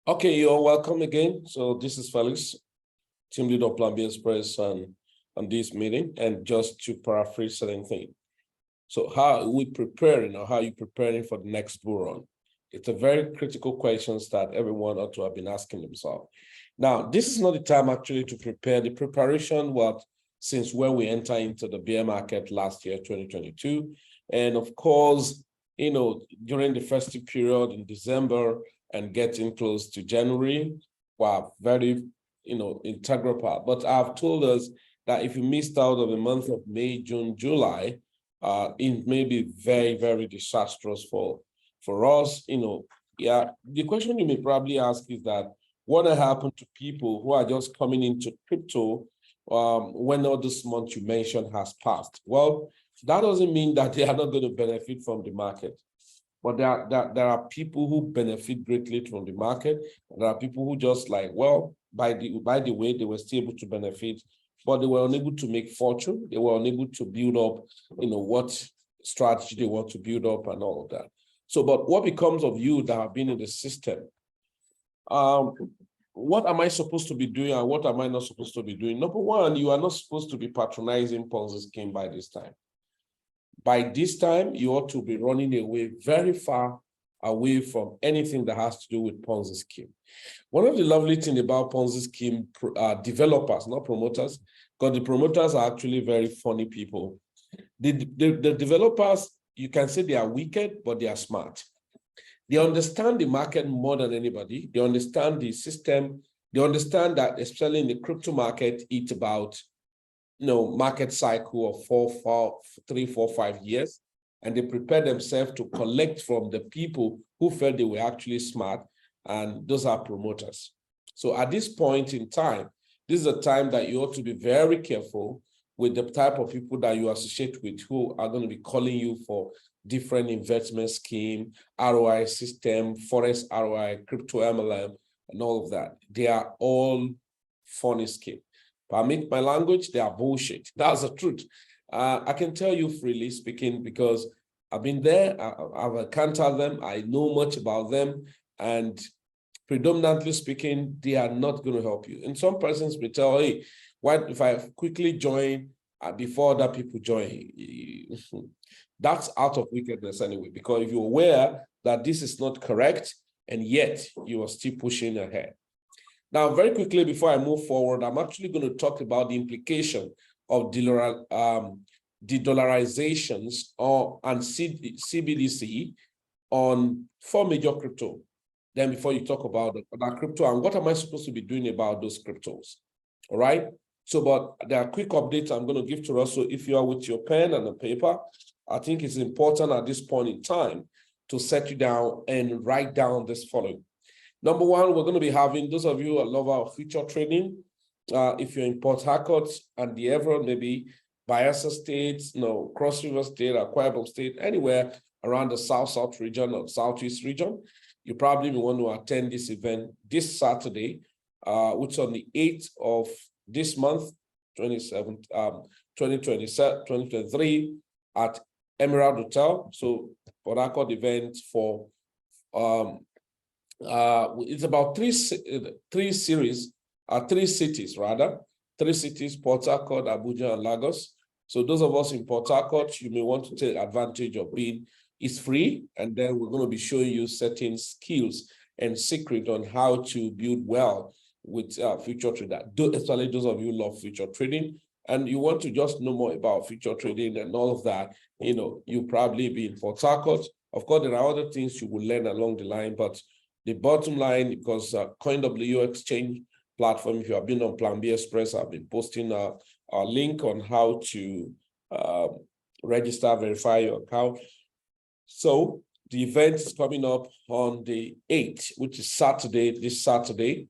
Okay, you're welcome again. So this is Felix, team leader of Plan B Express on this meeting. And just to paraphrase certain thing. So how are we preparing, or how are you preparing for the next bull run? It's a very critical question that everyone ought to have been asking themselves. Now, this is not the time actually to prepare. The preparation since when we enter into the bear market last year, 2022. And of course, during the festive period in December and getting close to January, were very, integral part. But I've told us that if you missed out of the month of May, June, July, it may be very, very disastrous for us. The question you may probably ask is that what will happen to people who are just coming into crypto when all this month you mentioned has passed? Well, that doesn't mean that they are not going to benefit from the market. But there are people who benefit greatly from the market. There are people who just like, well, by the way, they were still able to benefit, but they were unable to make fortune. They were unable to build up, what strategy they want to build up and all of that. So, but what becomes of you that have been in the system? What am I supposed to be doing and what am I not supposed to be doing? Number one, you are not supposed to be patronizing Ponzi scheme by this time. By this time, you ought to be running away very far away from anything that has to do with Ponzi scheme. One of the lovely things about Ponzi scheme developers, not promoters, because the promoters are actually very funny people. The developers, you can say they are wicked, but they are smart. They understand the market more than anybody. They understand the system. They understand that, especially in the crypto market, it's about market cycle of 3, 4, 5 years, and they prepare themselves to collect from the people who felt they were actually smart, and those are promoters. So at this point in time, this is a time that you ought to be very careful with the type of people that you associate with who are going to be calling you for different investment scheme, ROI system, FOREX ROI, crypto MLM, and all of that. They are all funny scheme. Permit my language, they are bullshit. That's the truth. I can tell you freely speaking because I've been there, I've encountered them, I know much about them, and predominantly speaking, they are not going to help you. And some persons may tell, hey, what if I quickly join before other people join? That's out of wickedness anyway, because if you're aware that this is not correct, and yet you are still pushing ahead. Now, very quickly, before I move forward, I'm actually going to talk about the implication of de-dollarizations and CBDC on 4 major crypto. Then before you talk about that crypto, and what am I supposed to be doing about those cryptos? All right. So, but there are quick updates I'm going to give to us. So if you are with your pen and a paper, I think it's important at this point in time to set you down and write down this following. Number one, we're going to be having, those of you who love our future trading, if you're in Port Harcourt and the Everett, maybe Bayelsa State, Cross River State, Akwa Ibom State, anywhere around the South region or Southeast region, you probably want to attend this event this Saturday, which is on the 8th of this month, 2023, at Emerald Hotel. So Port Harcourt event for it's about three cities, Port Harcourt, Abuja, and Lagos. So those of us in Port Harcourt, you may want to take advantage of being, it's free, and then we're going to be showing you certain skills and secret on how to build well with future trader. Especially those of you who love future trading, and you want to just know more about future trading and all of that, you probably be in Port Harcourt. Of course, there are other things you will learn along the line, but the bottom line, because COINW exchange platform, if you have been on Plan B Express, I've been posting a link on how to register, verify your account. So the event is coming up on the 8th, which is this Saturday,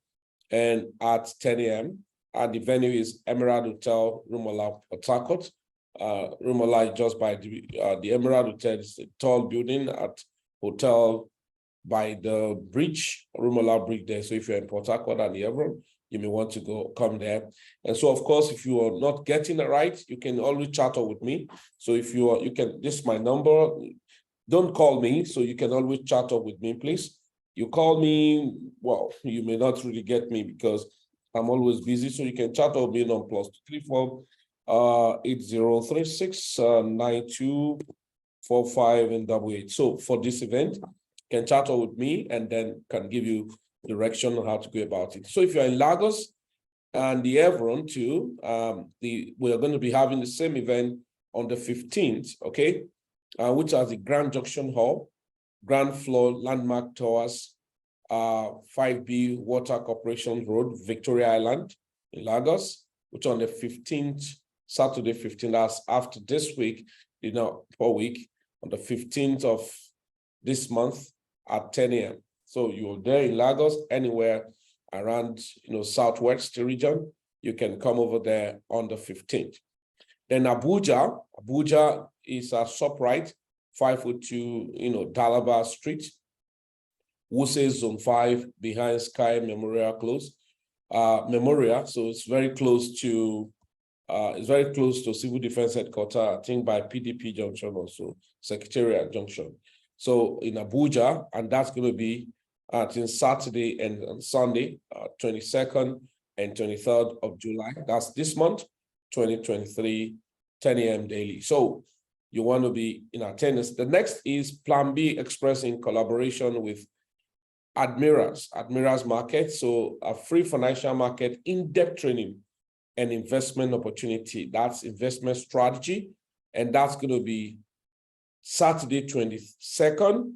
and at 10 a.m. And the venue is Emerald Hotel, Rumola, Port Harcourt. Rumola is just by the Emerald Hotel. It's a tall building at hotel by the bridge, Rumola Bridge there. So if you're in Port Harcourt and the Everett, you may want to come there. And so, of course, if you are not getting it right, you can always chat with me. So if this is my number. Don't call me, so you can always chat up with me, please. You call me, well, you may not really get me because I'm always busy. So you can chat with me on +234 8036 9245 and 88. So for this event, you can chat with me and then can give you direction on how to go about it. So if you're in Lagos and the Evron too, we are going to be having the same event on the 15th, okay, which is the Grand Junction Hall, Grand Floor Landmark Towers, 5B Water Corporation Road, Victoria Island in Lagos, which on the 15th, Saturday 15th, that's after this week, per week, on the 15th of this month at 10 a.m. So you're there in Lagos, anywhere around, Southwest region, you can come over there on the 15th. Then Abuja is a ShopRite, 502, Dalaba Street, Wuse Zone 5 behind Sky Memorial Close, Memorial. So it's very close to Civil Defense Headquarters, I think by PDP Junction also, Secretariat Junction. So in Abuja, and that's going to be in Saturday and Sunday, 22nd and 23rd of July. That's this month, 2023, 10 a.m. daily. So you want to be in attendance. The next is Plan B Express in collaboration with Admirals Market. So a free financial market, in-depth training and investment opportunity. That's investment strategy. And that's going to be Saturday, 22nd.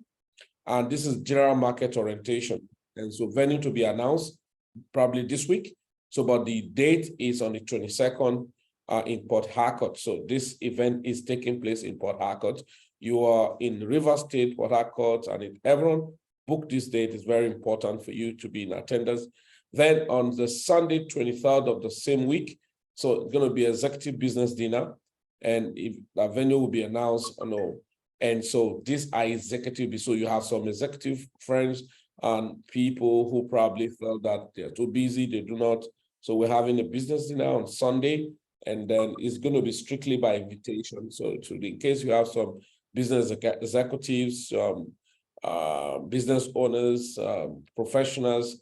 And this is general market orientation. And so venue to be announced probably this week. So, but the date is on the 22nd in Port Harcourt. So this event is taking place in Port Harcourt. You are in River State, Port Harcourt, and in Evron. Book this date. Is very important for you to be in attendance. Then on the Sunday, 23rd of the same week, so it's going to be executive business dinner, and if the venue will be announced, and so these are executive, so you have some executive friends and people who probably felt that they're too busy, they do not. So we're having a business dinner on Sunday, and then it's going to be strictly by invitation. So in case you have some business executives, business owners, professionals,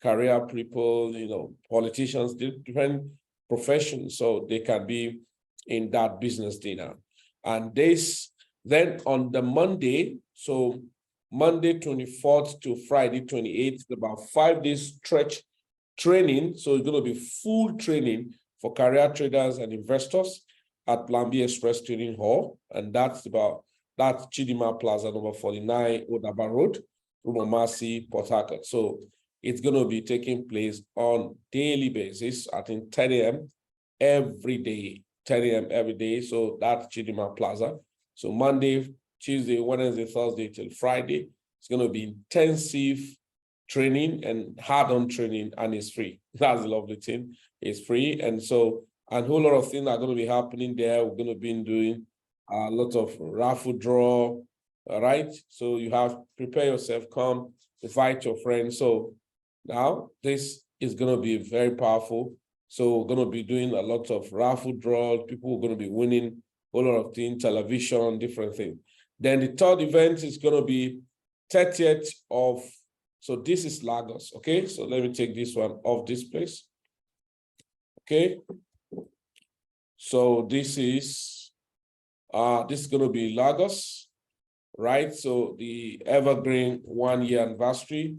career people, politicians, different professions, so they can be in that business dinner. And then on the Monday, so Monday 24th to Friday 28th, about 5 days stretch training. So it's going to be full training for career traders and investors at Plan B Express Training Hall. And that's Chidima Plaza, number 49, Odaba Road, Rumomasi, Port Harcourt. So it's going to be taking place on daily basis, I think 10 a.m. every day, 10 a.m. every day. So that's Chidima Plaza. So Monday, Tuesday, Wednesday, Thursday till Friday, it's going to be intensive training and hard-on training, and it's free. That's the lovely thing. It's free. And so a whole lot of things are going to be happening there. We're going to be doing a lot of raffle draw, all right? So you have prepare yourself, come, invite your friends. So now this is going to be very powerful. So we're going to be doing a lot of raffle draws. People are going to be winning a lot of things, television, different things. Then the third event is going to be 30th of, so this is Lagos, okay? So let me take this one off this place, okay? So this is going to be Lagos, right? So the Evergreen 1-year anniversary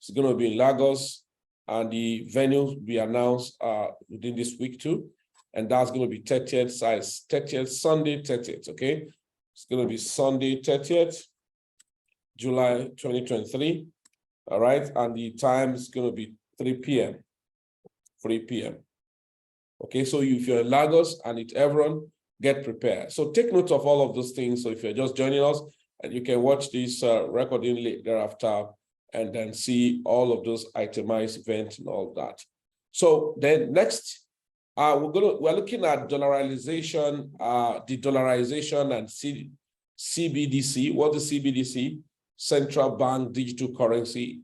is going to be in Lagos, and the venue will be announced within this week too. And that's going to be 30th, Sunday 30th, okay? It's going to be Sunday 30th, July 2023, all right? And the time is going to be 3 p.m., 3 p.m. Okay, so if you're in Lagos and it's Evron, get prepared. So take note of all of those things. So if you're just joining us, and you can watch this recording thereafter, and then see all of those itemized events and all that. So then next, we're looking at dollarization, de-dollarization and CBDC. What is CBDC? Central Bank Digital Currency.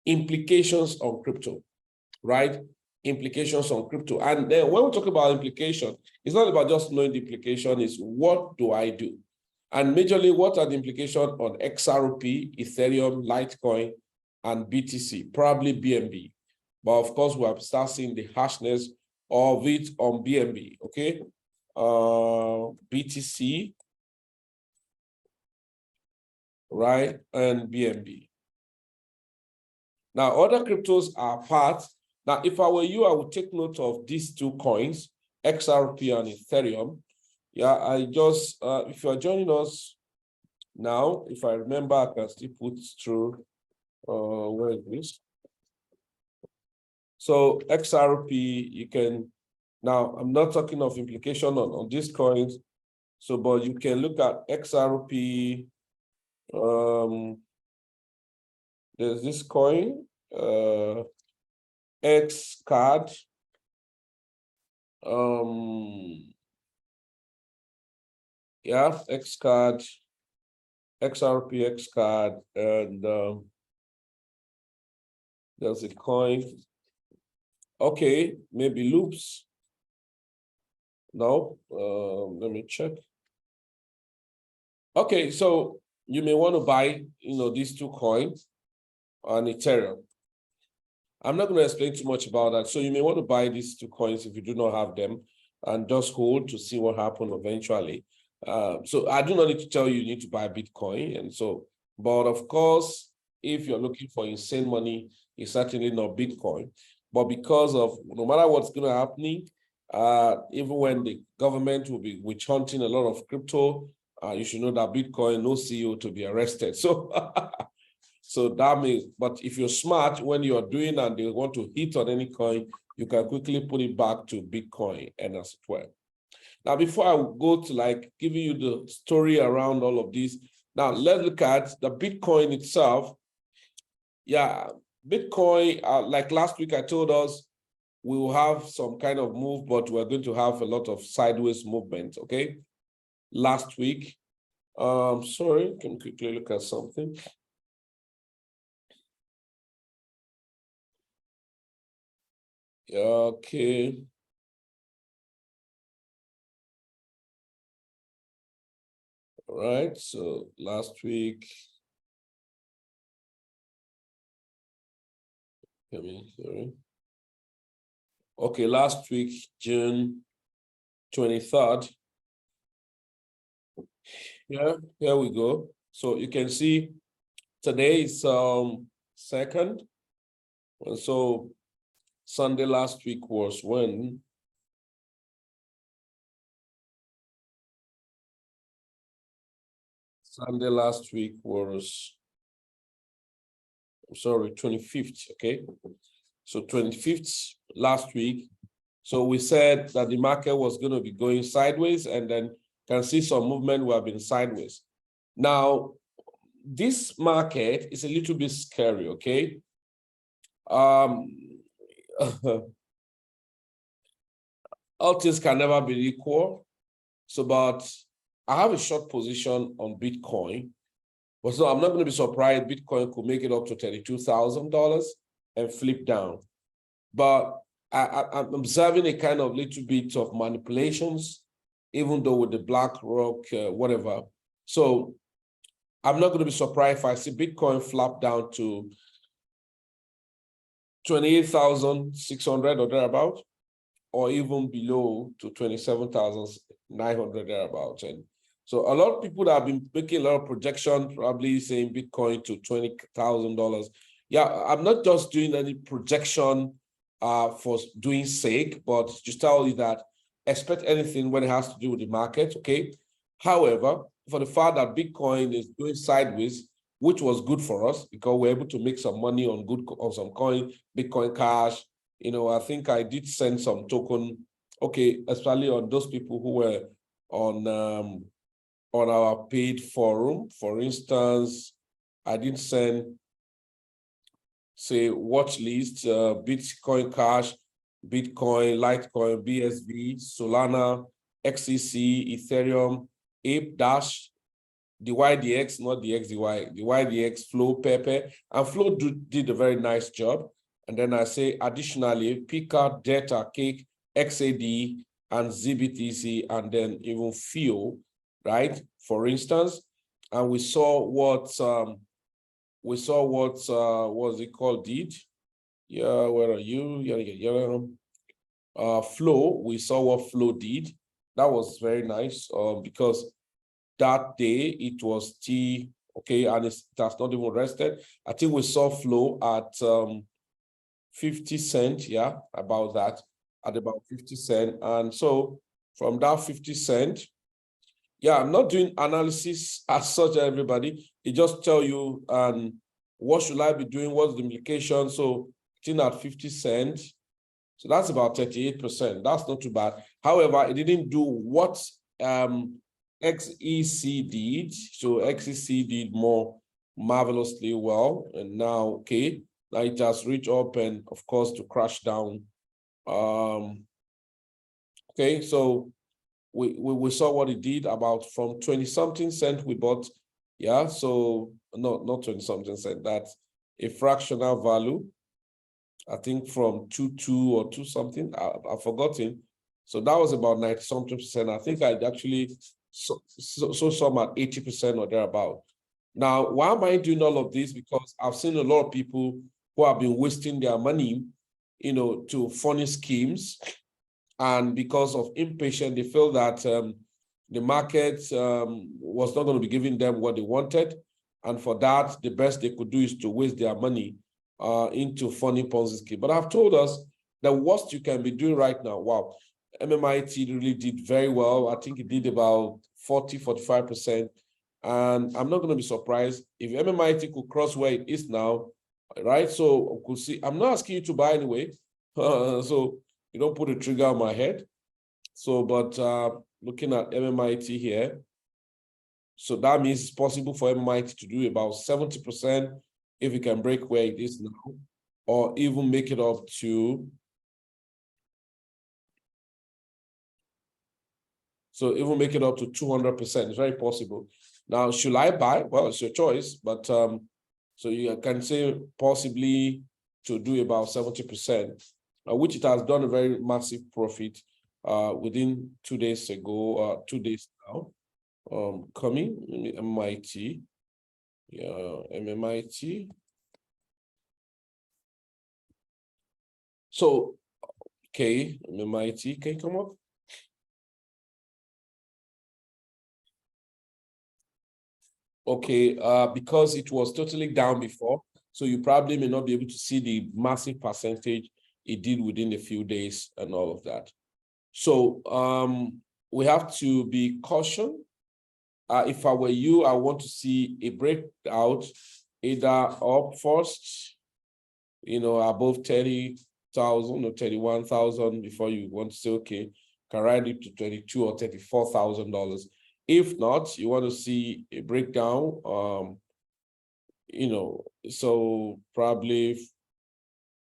Implications on crypto, right? Implications on crypto. And then when we talk about implication, it's not about just knowing the implication, it's what do I do? And majorly, what are the implications on XRP, Ethereum, Litecoin, and BTC, probably BNB. But of course, we have started seeing the harshness of it on BNB, okay? BTC, right, and BNB. Now, other cryptos are part. Now, if I were you, I would take note of these two coins, XRP and Ethereum. Yeah, I just, if you're joining us now, if I remember, I can still put through, where is this? So XRP, you can, now I'm not talking of implication on these coins. So, but you can look at XRP. There's this coin, X card. Yeah, X card, XRP X card, and there's a coin. Okay, maybe loops. No, let me check. Okay, so you may want to buy, these two coins on Ethereum. I'm not going to explain too much about that. So you may want to buy these two coins if you do not have them and just hold to see what happens eventually. So I do not need to tell you need to buy Bitcoin. And so, but of course, if you're looking for insane money, it's certainly not Bitcoin. But because of no matter what's going to happen, even when the government will be witch hunting a lot of crypto, you should know that Bitcoin, no CEO to be arrested. So, so that means, but if you're smart, when you're doing and they want to hit on any coin, you can quickly put it back to Bitcoin and as well. Now, before I go to like giving you the story around all of this, now let's look at the Bitcoin itself. Yeah, Bitcoin, like last week I told us, we will have some kind of move, but we're going to have a lot of sideways movement, okay? Last week, sorry, can we quickly look at something? Okay. All right, so last week, sorry. Okay, last week, June 23rd. Yeah, here we go. So you can see today is 2nd. And so Sunday last week was when? Sunday last week was, I'm sorry, 25th, okay? So 25th last week. So we said that the market was going to be going sideways and then can see some movement. We have been sideways. Now, this market is a little bit scary, okay? All things can never be equal. So, but I have a short position on Bitcoin. But so I'm not going to be surprised Bitcoin could make it up to $32,000 and flip down. But I'm observing a kind of little bit of manipulations, even though with the BlackRock, whatever. So I'm not going to be surprised if I see Bitcoin flap down to 28,600 or thereabout, or even below to 27,900 thereabout. And so a lot of people that have been making a lot of projections, probably saying Bitcoin to $20,000. Yeah, I'm not just doing any projection for doing sake, but just tell you that expect anything when it has to do with the market, okay? However, for the fact that Bitcoin is going sideways, which was good for us because we're able to make some money on some coin, Bitcoin Cash. I think I did send some token, okay, especially on those people who were on our paid forum. For instance, I did send, say, watch list, Bitcoin Cash, Bitcoin, Litecoin, BSV, Solana, XCC, Ethereum, Ape Dash, the YDX, not the XDY, the YDX, Flow, Pepe, and Flow did a very nice job. And then I say, additionally, Pika, Delta, Cake, XAD, and ZBTC, and then even FIO, right? For instance, and we saw what we saw what was it called did. Yeah, where are you? Flow, we saw what Flow did. That was very nice because that day it was T, okay, and it has not even rested. I think we saw Flow at 50 cents, yeah, about that, at about 50 cents. And so from that 50 cents, yeah, I'm not doing analysis as such, everybody. It just tell you what should I be doing, what's the implication. So it's at 50 cents. So that's about 38%. That's not too bad. However, it didn't do what XEC did. So XEC did more marvelously well. And now, okay, now it has reached up and of course to crash down. Okay, so we saw what it did about from 20-something cent we bought. Yeah, so not 20-something cent, that's a fractional value. I think from 2.2 or 2 something, I've forgotten. So that was about 90-something%. I think I actually saw some at 80% or thereabout. Now, why am I doing all of this? Because I've seen a lot of people who have been wasting their money, you know, to funny schemes. And because of impatience, they feel that the market was not going to be giving them what they wanted. And for that, the best they could do is to waste their money into funny Ponzi scheme. But I've told us the worst you can be doing right now. Wow, MMIT really did very well. I think it did about 40-45%. And I'm not going to be surprised if MMIT could cross where it is now, right? So we'll see. I'm not asking you to buy anyway. So you don't put a trigger on my head. So, but looking at MMIT here, so that means it's possible for MMIT to do about 70% if it can break where it is now, or even make it up to, so even make it up to 200%. It's very possible. Now, should I buy? Well, it's your choice, but so you can say possibly to do about 70%, which it has done a very massive profit within 2 days ago, 2 days now. Coming MMIT, yeah, MMIT. So, okay, MMIT, can you come up? Okay, because it was totally down before, so you probably may not be able to see the massive percentage it did within a few days and all of that. So we have to be cautious. If I were you, I want to see a breakout either up first, you know, above 30,000 or 31,000 before you want to say, okay, can ride it to 22 or $34,000. If not, you want to see a breakdown, you know, so probably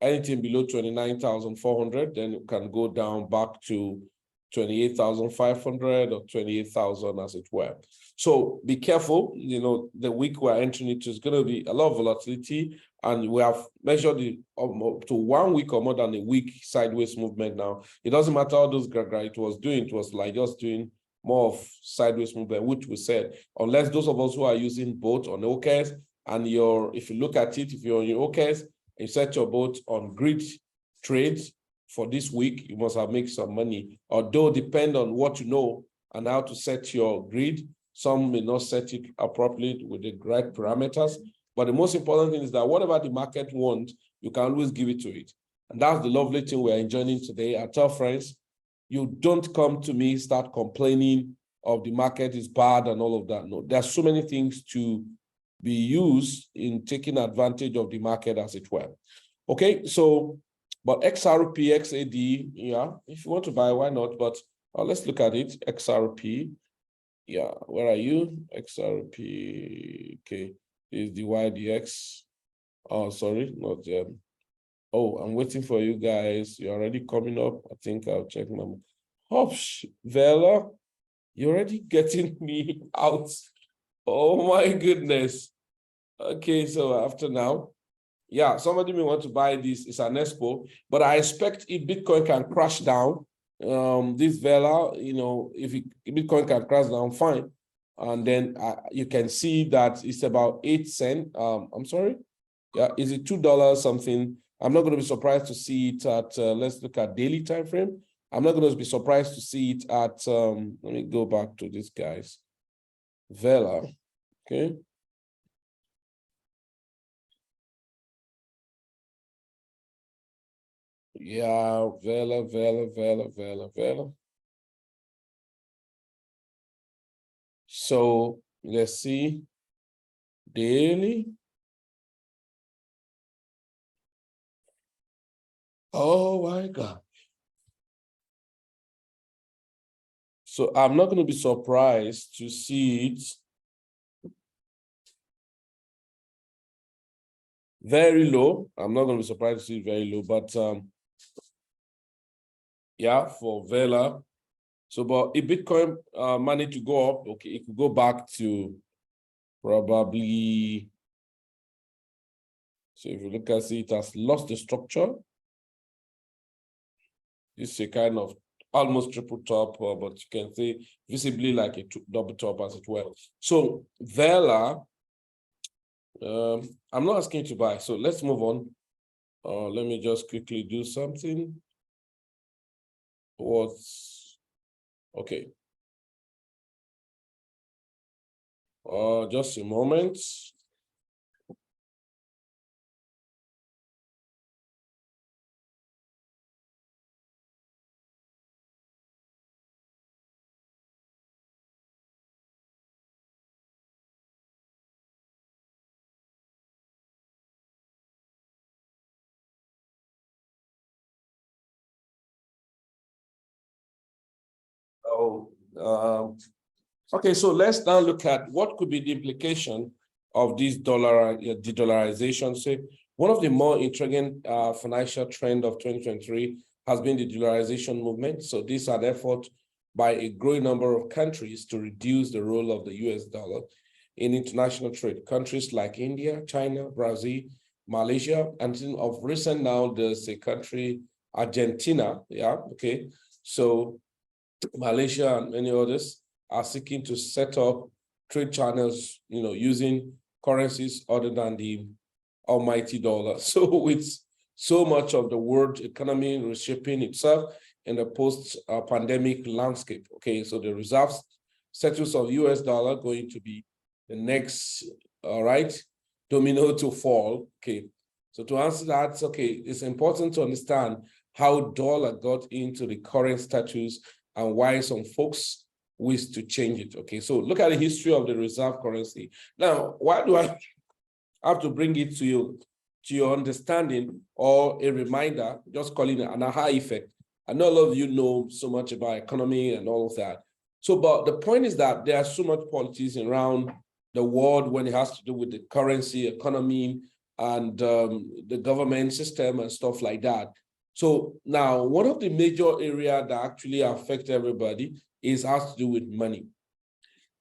anything below 29,400, then it can go down back to 28,500 or 28,000 as it were. So be careful, you know, the week we're entering into is going to be a lot of volatility, and we have measured it up to 1 week or more than a week sideways movement now. It doesn't matter how those it was doing, it was like just doing more of sideways movement, which we said, unless those of us who are using both on OKEX, and if you look at it, if you're on your OKEX, and you set your boat on grid trades for this week, you must have made some money. Although depend on what you know and how to set your grid. Some may not set it appropriately with the right parameters. But the most important thing is that whatever the market wants, you can always give it to it. And that's the lovely thing we're enjoying today. I tell friends, you don't come to me, start complaining of the market is bad and all of that. No, there's so many things to be used in taking advantage of the market as it were. Okay, so, but XRP, XAD, yeah, if you want to buy, why not? But let's look at it, XRP. Yeah, where are you? XRP, okay, is the YDX. Oh, sorry, not them. Oh, I'm waiting for you guys. You're already coming up. I think I'll check my. Oh, Vela, you're already getting me out. Oh my goodness. Okay, so after now, yeah, somebody may want to buy this. It's an expo, but I expect if Bitcoin can crash down, this Vela, you know, if Bitcoin can crash down, fine. And then you can see that it's about 8 cents. I'm sorry. Yeah, is it $2 something? I'm not going to be surprised to see it at, let's look at daily time frame. I'm not going to be surprised to see it at, let me go back to this, guys. Vela, okay. Yeah, Vela. So let's see, daily. Oh my God. So I'm not going to be surprised to see it very low. I'm not going to be surprised to see it very low, but yeah, for Vela. So, but if Bitcoin managed to go up, okay, it could go back to probably. So if you look at it, it has lost the structure. It's a kind of almost triple top, but you can say visibly like a double top as it were. So Vela, I'm not asking you to buy. So let's move on. Let me just quickly do something. What's okay? Just a moment. Oh, okay, so let's now look at what could be the implication of this de-dollarization. So one of the more intriguing financial trend of 2023 has been the dollarization movement. So these are the effort by a growing number of countries to reduce the role of the US dollar in international trade. Countries like India, China, Brazil, Malaysia, and of recent now, there's a country, Argentina, yeah, okay. So Malaysia and many others are seeking to set up trade channels, using currencies other than the almighty dollar. So with so much of the world economy reshaping itself in the post-pandemic landscape, okay, so the reserves status of US dollar going to be the next, domino to fall, okay. So to answer that, okay, it's important to understand how dollar got into the current status and why some folks wish to change it. Okay, so look at the history of the reserve currency. Now, why do I have to bring it to your understanding or a reminder, just calling it an aha effect? I know a lot of you know so much about economy and all of that. So, but the point is that there are so much politics around the world when it has to do with the currency, economy, and the government system and stuff like that. So now, one of the major areas that actually affect everybody has to do with money.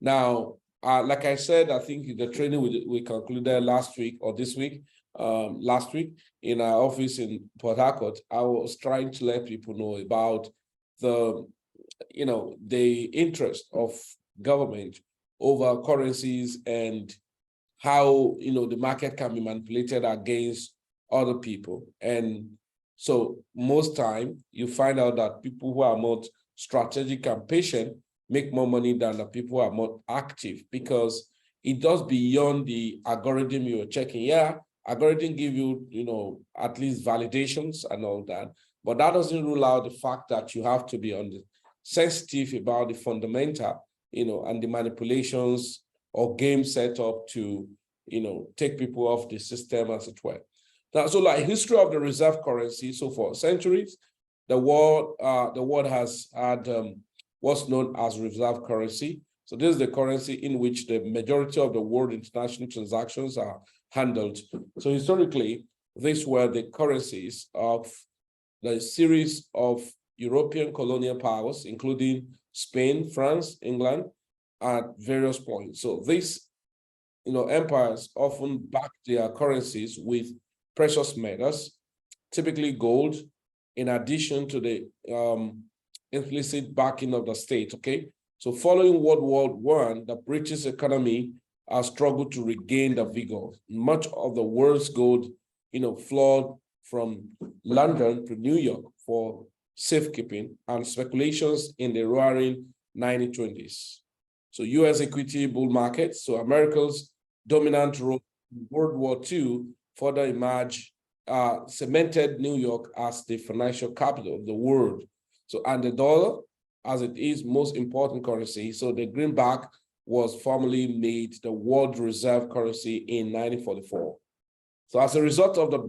Now, like I said, I think the training we concluded last week or this week, last week in our office in Port Harcourt, I was trying to let people know about the interest of government over currencies and how, the market can be manipulated against other people. And so most time you find out that people who are more strategic and patient make more money than the people who are more active, because it does beyond the algorithm you're checking. Yeah, algorithm give you, at least validations and all that, but that doesn't rule out the fact that you have to be sensitive about the fundamental, and the manipulations or game setup to, take people off the system as it were. Now, so like history of the reserve currency, so for centuries, the world has had what's known as reserve currency. So this is the currency in which the majority of the world international transactions are handled. So historically, these were the currencies of the series of European colonial powers, including Spain, France, England, at various points. So these, empires often back their currencies with precious metals, typically gold, in addition to the implicit backing of the state, okay? So following World War I, the British economy has struggled to regain the vigor. Much of the world's gold, flowed from London to New York for safekeeping and speculations in the roaring 1920s. So US equity bull markets, so America's dominant role in World War II further emerged, cemented New York as the financial capital of the world. So, and the dollar, as it is most important currency, so the greenback was formally made the world reserve currency in 1944. So as a result of the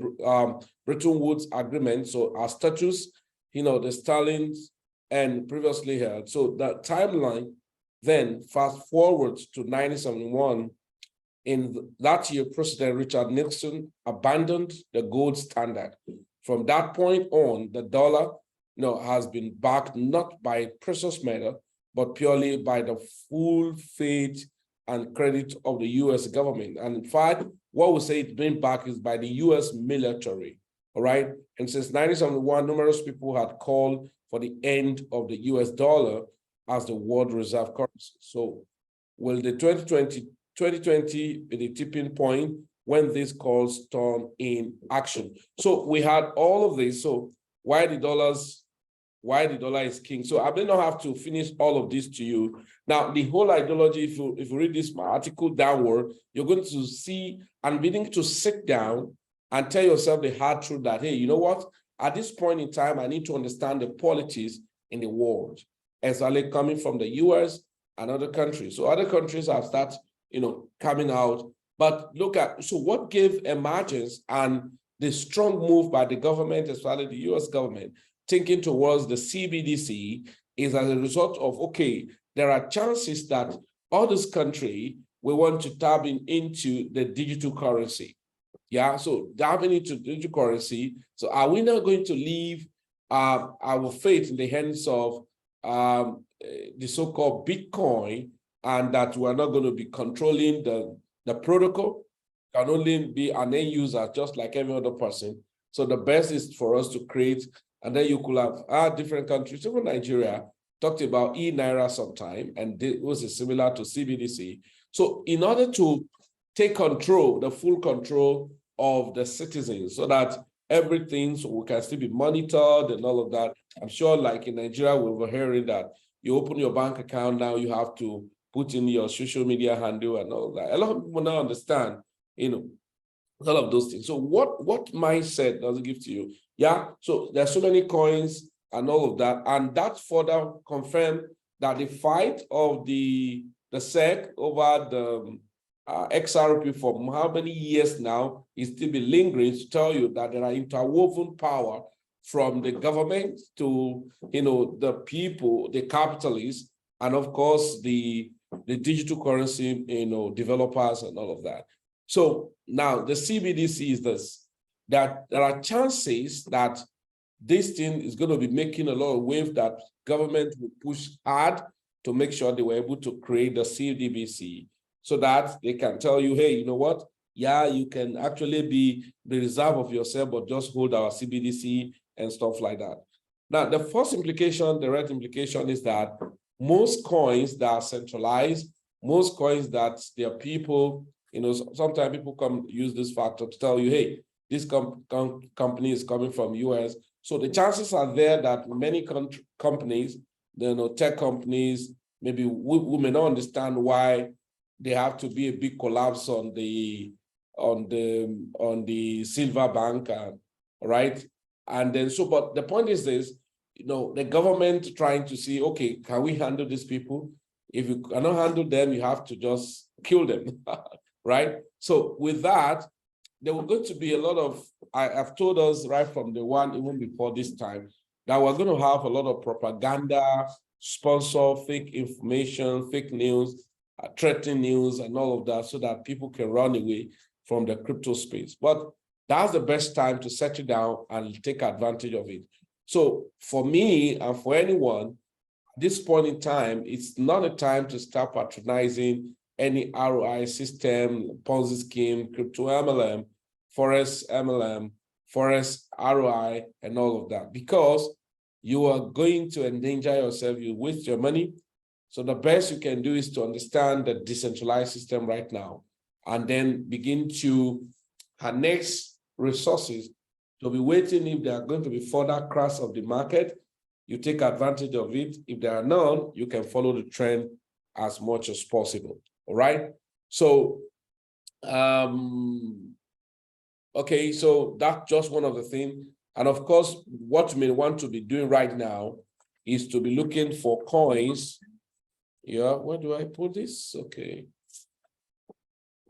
Bretton Woods Agreement, so our status, the sterlings and previously held. So the timeline then fast forward to 1971. In that year, President Richard Nixon abandoned the gold standard. From that point on, the dollar has been backed not by precious metal, but purely by the full faith and credit of the US government. And in fact, what we say it's been backed is by the US military, all right? And since 1971, numerous people had called for the end of the US dollar as the world reserve currency. So will the 2020 be the tipping point when these calls turn in action? So we had all of this. So why the dollar is king. So I may not have to finish all of this to you. Now, the whole ideology, if you read this article downward, you're going to see and beginning to sit down and tell yourself the hard truth that, hey, you know what? At this point in time, I need to understand the politics in the world, especially coming from the US and other countries. So other countries have started, coming out. But look at, so what gave emergence and the strong move by the government, especially the US government, thinking towards the CBDC is as a result of, okay, there are chances that all this country will want to tap into the digital currency. Yeah, so tapping into digital currency. So are we not going to leave our faith in the hands of the so-called Bitcoin, and that we're not going to be controlling the protocol? Can only be an end user just like every other person. So the best is for us to create. And then you could have different countries, even Nigeria, talked about e-Naira sometime, and it was similar to CBDC. So in order to take control, the full control of the citizens, so that everything so we can still be monitored and all of that. I'm sure like in Nigeria, we were hearing that you open your bank account, now you have to put in your social media handle and all that. A lot of people now understand, all of those things. So what mindset does it give to you? Yeah, so there's so many coins and all of that, and that further confirmed that the fight of the SEC over the XRP for how many years now is still be lingering, to tell you that there are interwoven power from the government to the people, the capitalists, and of course the digital currency developers and all of that. So now the CBDC is this, that there are chances that this thing is going to be making a lot of wave, that government will push hard to make sure they were able to create the CBDC so that they can tell you, hey, you know what? Yeah, you can actually be the reserve of yourself, but just hold our CBDC and stuff like that. Now, the first implication, the direct implication is that most coins that are centralized, most coins that there are people, sometimes people come use this factor to tell you, hey, this company is coming from US. So the chances are there that many companies, tech companies, maybe we may not understand why they have to be a big collapse on the silver bank, right? And then but the point is this, the government trying to see, okay, can we handle these people? If you cannot handle them, you have to just kill them, right? So with that, there were going to be a lot of, I've told us right from the one, even before this time, that we're going to have a lot of propaganda, sponsor, fake information, fake news, threatening news, and all of that, so that people can run away from the crypto space. But that's the best time to settle down and take advantage of it. So for me and for anyone, at this point in time, it's not a time to start patronizing any ROI system, Ponzi scheme, crypto MLM, Forex MLM, Forex ROI, and all of that, because you are going to endanger yourself, you waste your money. So the best you can do is to understand the decentralized system right now, and then begin to harness resources to be waiting if there are going to be further crash of the market. You take advantage of it. If there are none, you can follow the trend as much as possible. All right. So, okay, so that's just one of the things. And of course, what you may want to be doing right now is to be looking for coins. Yeah, where do I put this? Okay.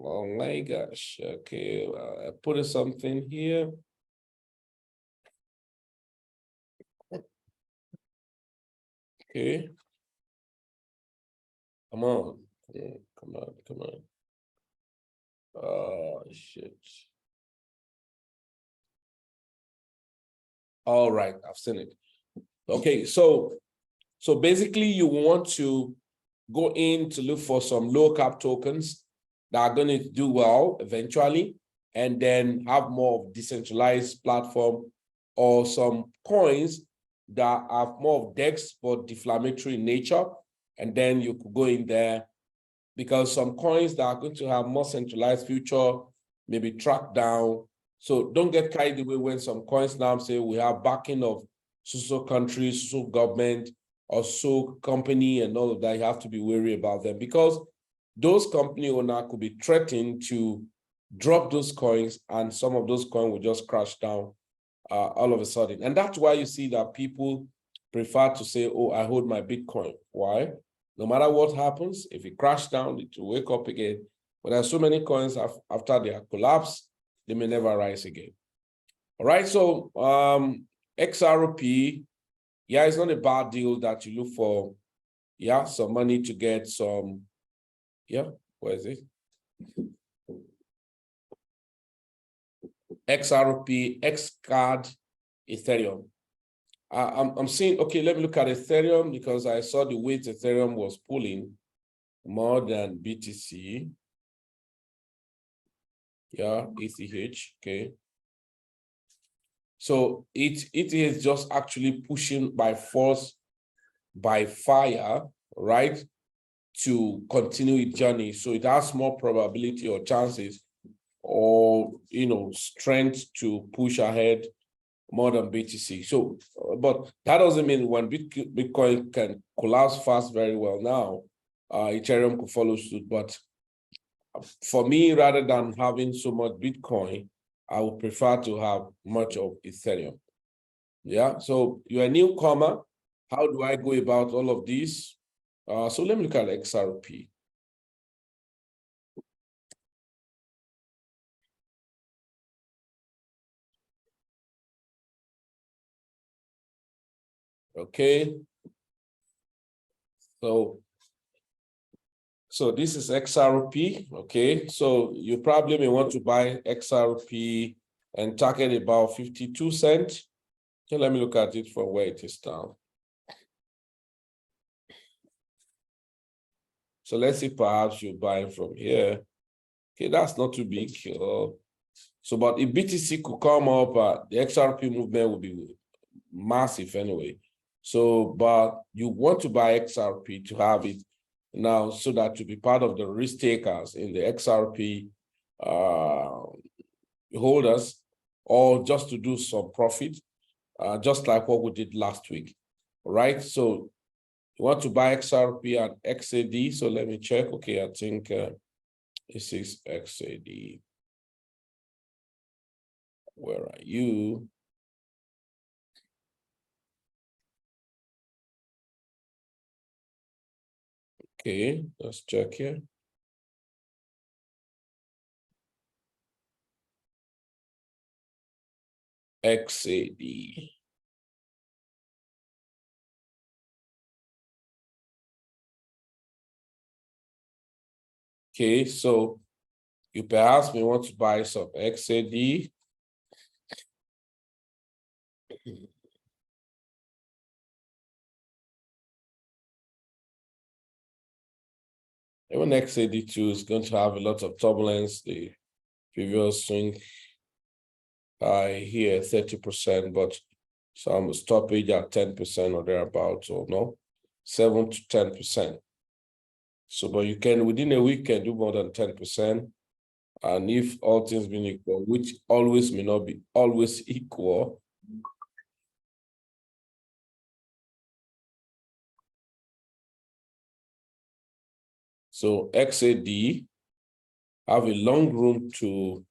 Oh my gosh. Okay, I put something here. Okay. Come on. Come on, come on. Oh, shit. All right, I've seen it. Okay, so basically you want to go in to look for some low cap tokens that are going to do well eventually, and then have more of decentralized platform, or some coins that have more of DEX but deflammatory in nature. And then you could go in there, because some coins that are going to have more centralized future may be tracked down. So don't get carried away when some coins now say we have backing of so country, so government, or so company, and all of that. You have to be wary about them, because those company owners could be threatened to drop those coins, and some of those coins will just crash down all of a sudden. And that's why you see that people prefer to say, oh, I hold my Bitcoin. Why? No matter what happens, if it crashes down, it will wake up again. But there are so many coins after they are collapsed, they may never rise again. All right, so XRP, yeah, it's not a bad deal that you look for, yeah, some money to get some, yeah, where is it? XRP, XCAD, Ethereum. I'm seeing, okay, let me look at Ethereum, because I saw the weight Ethereum was pulling more than BTC. Yeah, ETH, okay. So it is just actually pushing by force, by fire, right, to continue its journey. So it has more probability or chances, or, you know, strength to push ahead more than BTC. So, but that doesn't mean when Bitcoin can collapse fast very well now, Ethereum could follow suit. But for me, rather than having so much Bitcoin, I would prefer to have much of Ethereum. Yeah, so you're a newcomer. How do I go about all of this? So let me look at XRP. Okay. So this is XRP, okay? So you probably may want to buy XRP and target about 52 cents. So let me look at it from where it is now. So let's see, perhaps you buy from here. Okay, that's not too big. So, but if BTC could come up, the XRP movement will be massive anyway. So, but you want to buy XRP to have it now, so that to be part of the risk takers in the XRP holders, or just to do some profit, just like what we did last week. All right, so you want to buy XRP and XAD. So let me check. Okay, I think this is XAD. Where are you? Okay, let's check here. XAD. Okay, so you perhaps may want to buy some XAD. Even XAD2 is going to have a lot of turbulence. The previous swing here 30%, but some stoppage at 10% or thereabouts, or no, 7 to 10%. So, but you can, within a week, can do more than 10%. And if all things being equal, which always may not be always equal, so XAD have a long room to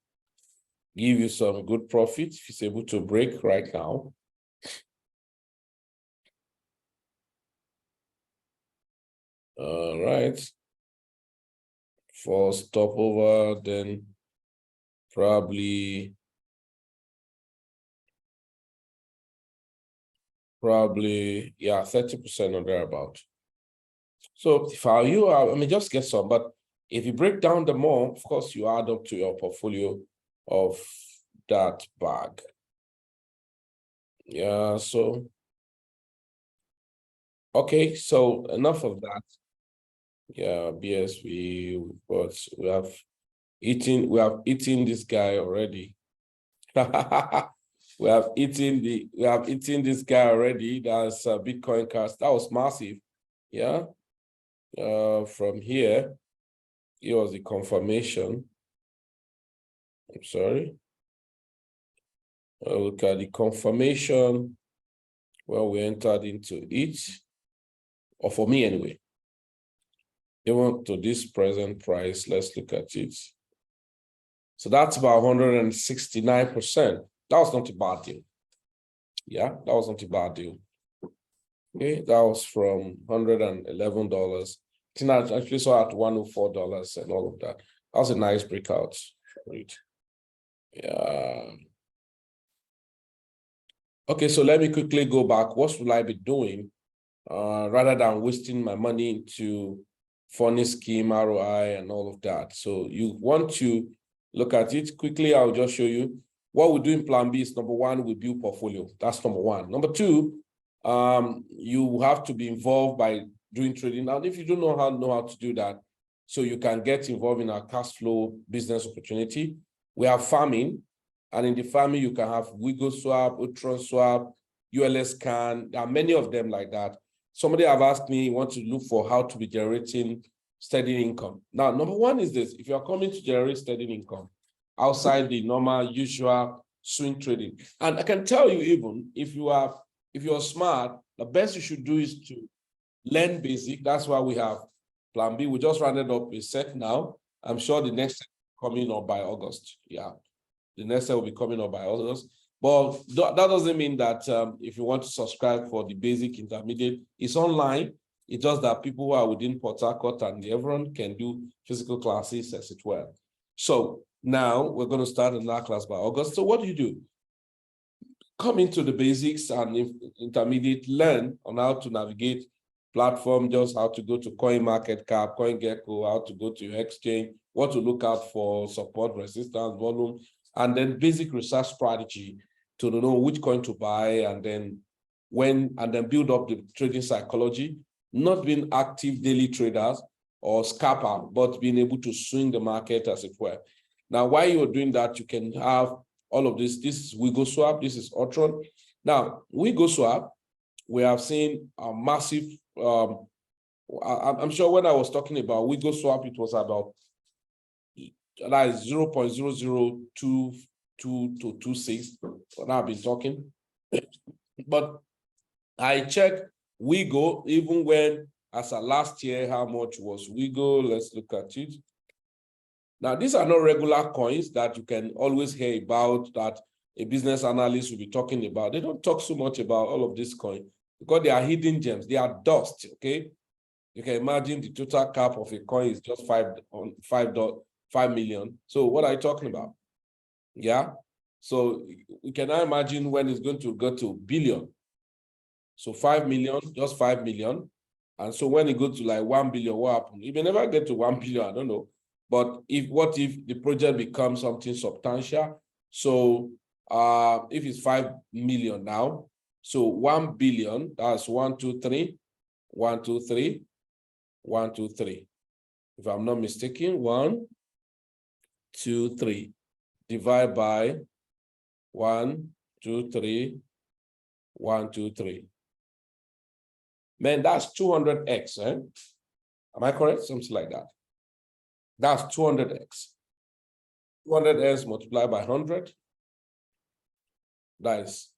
give you some good profit if it's able to break right now. All right. For stopover, then probably, yeah, 30% or thereabout. So if I you, I mean, just get some, but if you break down the more, of course, you add up to your portfolio of that bag. Yeah, so, okay, so enough of that. Yeah, BSV, but we have eaten this guy already. we have eaten this guy already. That's Bitcoin cast. That was massive. Yeah. From here was the confirmation. I'm sorry. Look at the confirmation when we entered into it, or for me anyway. Even to this present price, let's look at it. So that's about 169%. That was not a bad deal. Yeah, that was not a bad deal. Okay, that was from $111. I actually saw at $104 and all of that. That was a nice breakout. Right. Yeah. Okay, so let me quickly go back. What will I be doing rather than wasting my money into funny scheme, ROI, and all of that? So you want to look at it quickly. I'll just show you. What we do in Plan B is, number one, we build portfolio. That's number one. Number two, you have to be involved by doing trading. And if you don't know how to do that, so you can get involved in our cash flow business opportunity. We have farming, and in the farming, you can have WIGOSWAP, UltraSwap, ULSCAN. There are many of them like that. Somebody have asked me, want to look for how to be generating steady income. Now, number one is this: if you are coming to generate steady income outside the normal, usual swing trading, and I can tell you, even if you're smart, the best you should do is to learn basic. That's why we have Plan B. We just rounded up a set now. I'm sure the next set coming up by August. Yeah, the next set will be coming up by August. But that doesn't mean that if you want to subscribe for the basic intermediate, it's online. It's just that people who are within Port Harcourt and everyone can do physical classes as it were. So now we're going to start another class by August. So what do? Come into the basics and intermediate, learn on how to navigate platform, just how to go to CoinMarketCap, CoinGecko, how to go to your exchange, what to look out for, support, resistance, volume, and then basic research strategy to know which coin to buy, and then build up the trading psychology, not being active daily traders or scalper, but being able to swing the market as it were. Now, while you're doing that, you can have all of this. This is WIGOSWAP, this is Utron. Now, WIGOSWAP, we have seen a massive, I'm sure when I was talking about WIGOSWAP, it was about that is 0.0022 to 26 when I've been talking. But I checked WIGO, even when, as of last year, how much was WIGO? Let's look at it. Now, these are not regular coins that you can always hear about, that a business analyst will be talking about. They don't talk so much about all of these coins because they are hidden gems. They are dust, okay? You can imagine the total cap of a coin is just 5 million. So what are you talking about? Yeah. So you can now imagine when it's going to go to billion. So 5 million, just 5 million. And so when it goes to like 1 billion, what happens? You may never get to 1 billion, I don't know. But what if the project becomes something substantial? So if it's 5 million now, so 1 billion, that's 1, 2, 3, 1, 2, 3, 1, 2, 3. If I'm not mistaken, 1, 2, 3. Divide by 1, 2, 3, 1, 2, 3. Man, that's 200x, eh? Am I correct? Something like that. That's 200x. 200x multiplied by 100. That's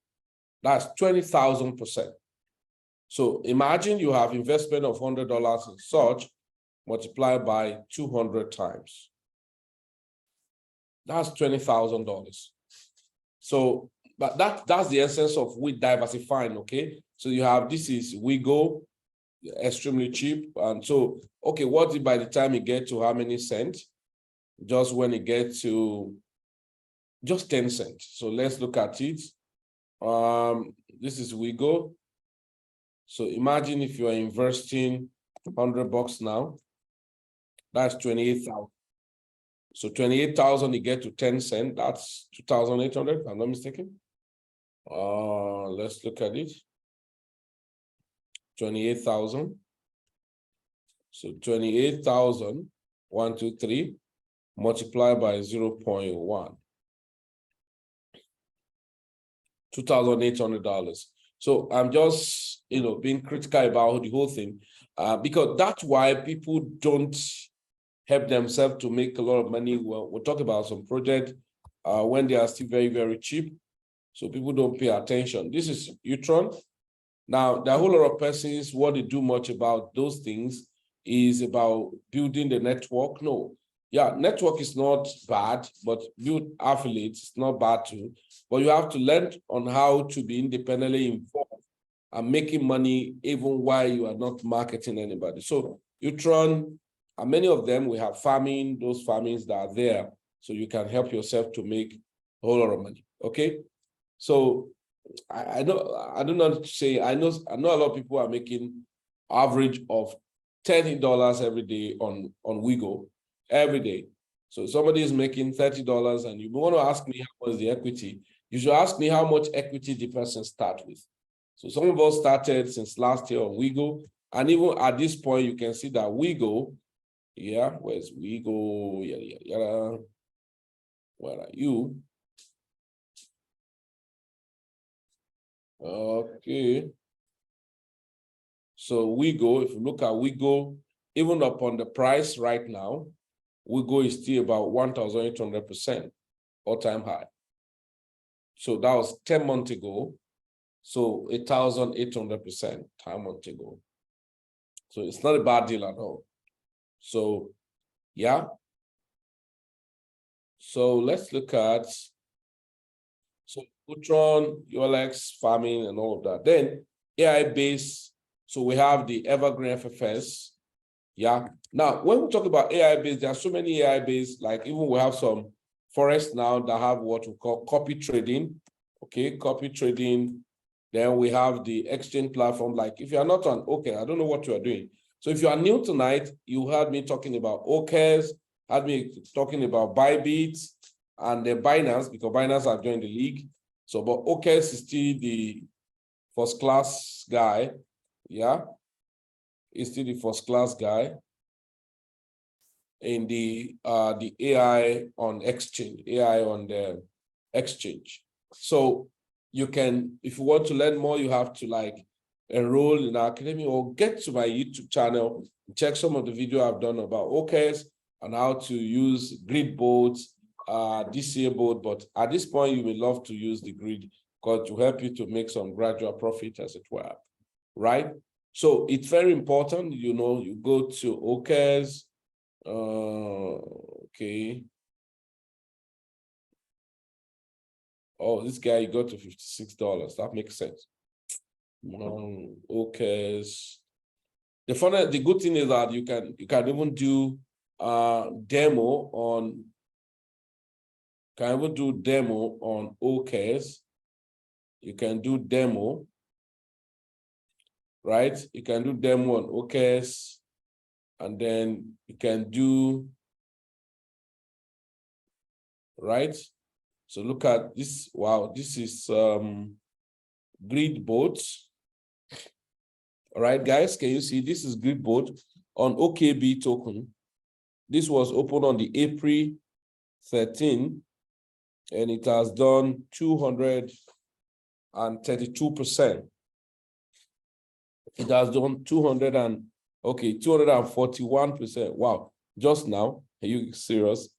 20,000%. So imagine you have investment of $100 in such, multiplied by 200 times. That's $20,000. So, but that's the essence of with diversifying, okay? So you have, this is WIGO, extremely cheap. And so, okay, what if by the time you get to how many cents? Just when it gets to just 10 cents. So let's look at it. This is WIGO. So imagine if you are investing $100 now, that's 28,000. So 28,000, you get to 10 cents, that's 2,800, if I'm not mistaken. Let's look at it. 28,000. So 28,000, 1, 2, 3, multiplied by 0.1. $2,800. So I'm just, being critical about the whole thing, because that's why people don't help themselves to make a lot of money. We'll talk about some projects when they are still very, very cheap. So people don't pay attention. This is Utron. Now, there are a whole lot of persons, what they do much about those things is about building the network. No, yeah, network is not bad, but build affiliates is not bad too. But you have to learn on how to be independently involved and making money even while you are not marketing anybody. So Utron, and many of them, we have farming, those farmings that are there, so you can help yourself to make a whole lot of money, okay? So I don't know to say, I know a lot of people are making average of $30 every day on WIGO, every day. So somebody is making $30 and you want to ask me how much the equity, you should ask me how much equity the person start with. So some of us started since last year on WIGO, and even at this point, you can see that WIGO, yeah, where's WIGO? Yeah. Where are you? Okay. So WIGO, if you look at WIGO, even upon the price right now, WIGO is still about 1,800% all-time high. So that was 10 months ago. So 1,800% 10 months ago. So it's not a bad deal at all. So yeah. So let's look at Utron, OKEX, farming, and all of that. Then AI-based, so we have the EVERGREENFFX. Yeah. Now, when we talk about AI-based, there are so many AI-based, like even we have some FOREX now that have what we call copy trading. Okay, copy trading. Then we have the exchange platform. Like if you are not on OKEX, I don't know what you are doing. So if you are new tonight, you heard me talking about OKEX, had me talking about BYBIT and the BINANCE, because BINANCE have joined the league. So, but OKEX is still the first class guy. Yeah, is still the first class guy in the AI on exchange, AI on the exchange. So you can, if you want to learn more, you have to like enroll in our academy or get to my YouTube channel, check some of the video I've done about OKEX and how to use grid boards, DCA board. But at this point, you may love to use the grid because to help you to make some gradual profit, as it were, right? So it's very important, you go to OKEX, okay. Oh, this guy, you got to $56. That makes sense. OKEX. The good thing is that you can even do demo on. Can even do demo on OKEX. You can do demo, right? You can do demo on OKEX, and then you can do, right? So look at this. Wow, this is grid boards. All right, guys, can you see this is grid board on OKB token? This was opened on the April 13, and it has done 232%. It has done 232%. Okay, 241%. Wow, just now. Are you serious?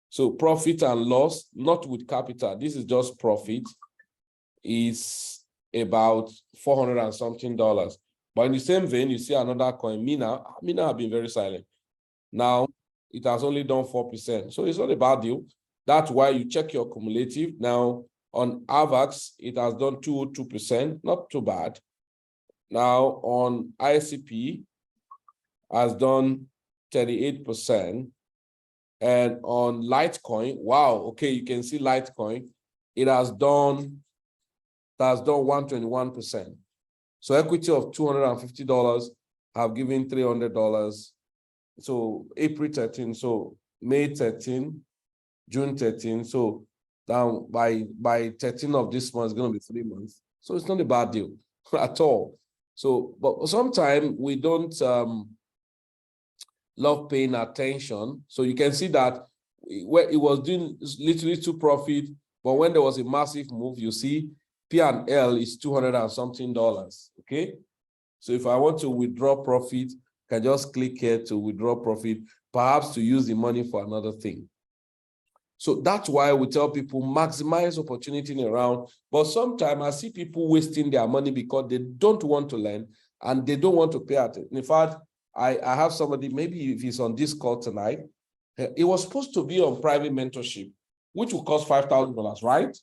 So profit and loss, not with capital. This is just profit. Is about 400 and something dollars. But in the same vein, you see another coin, Mina. Mina have been very silent. Now it has only done 4%. So it's not a bad deal. That's why you check your cumulative. Now on AVAX, it has done 202%, not too bad. Now on ICP has done 38%. And on Litecoin, wow, okay, you can see Litecoin, it has done 121%. So equity of $250 have given $300. So April 13, so May 13, June 13. So down by 13 of this month, it's going to be 3 months. So it's not a bad deal at all. So, but sometimes we don't love paying attention. So you can see that where it was doing literally to profit, but when there was a massive move, you see P&L is $200 and something. Okay. So if I want to withdraw profit, I can just click here to withdraw profit, perhaps to use the money for another thing. So that's why we tell people maximize opportunity around. But sometimes I see people wasting their money because they don't want to learn and they don't want to pay attention. In fact, I have somebody, maybe if he's on this call tonight, it was supposed to be on private mentorship, which will cost $5,000, right?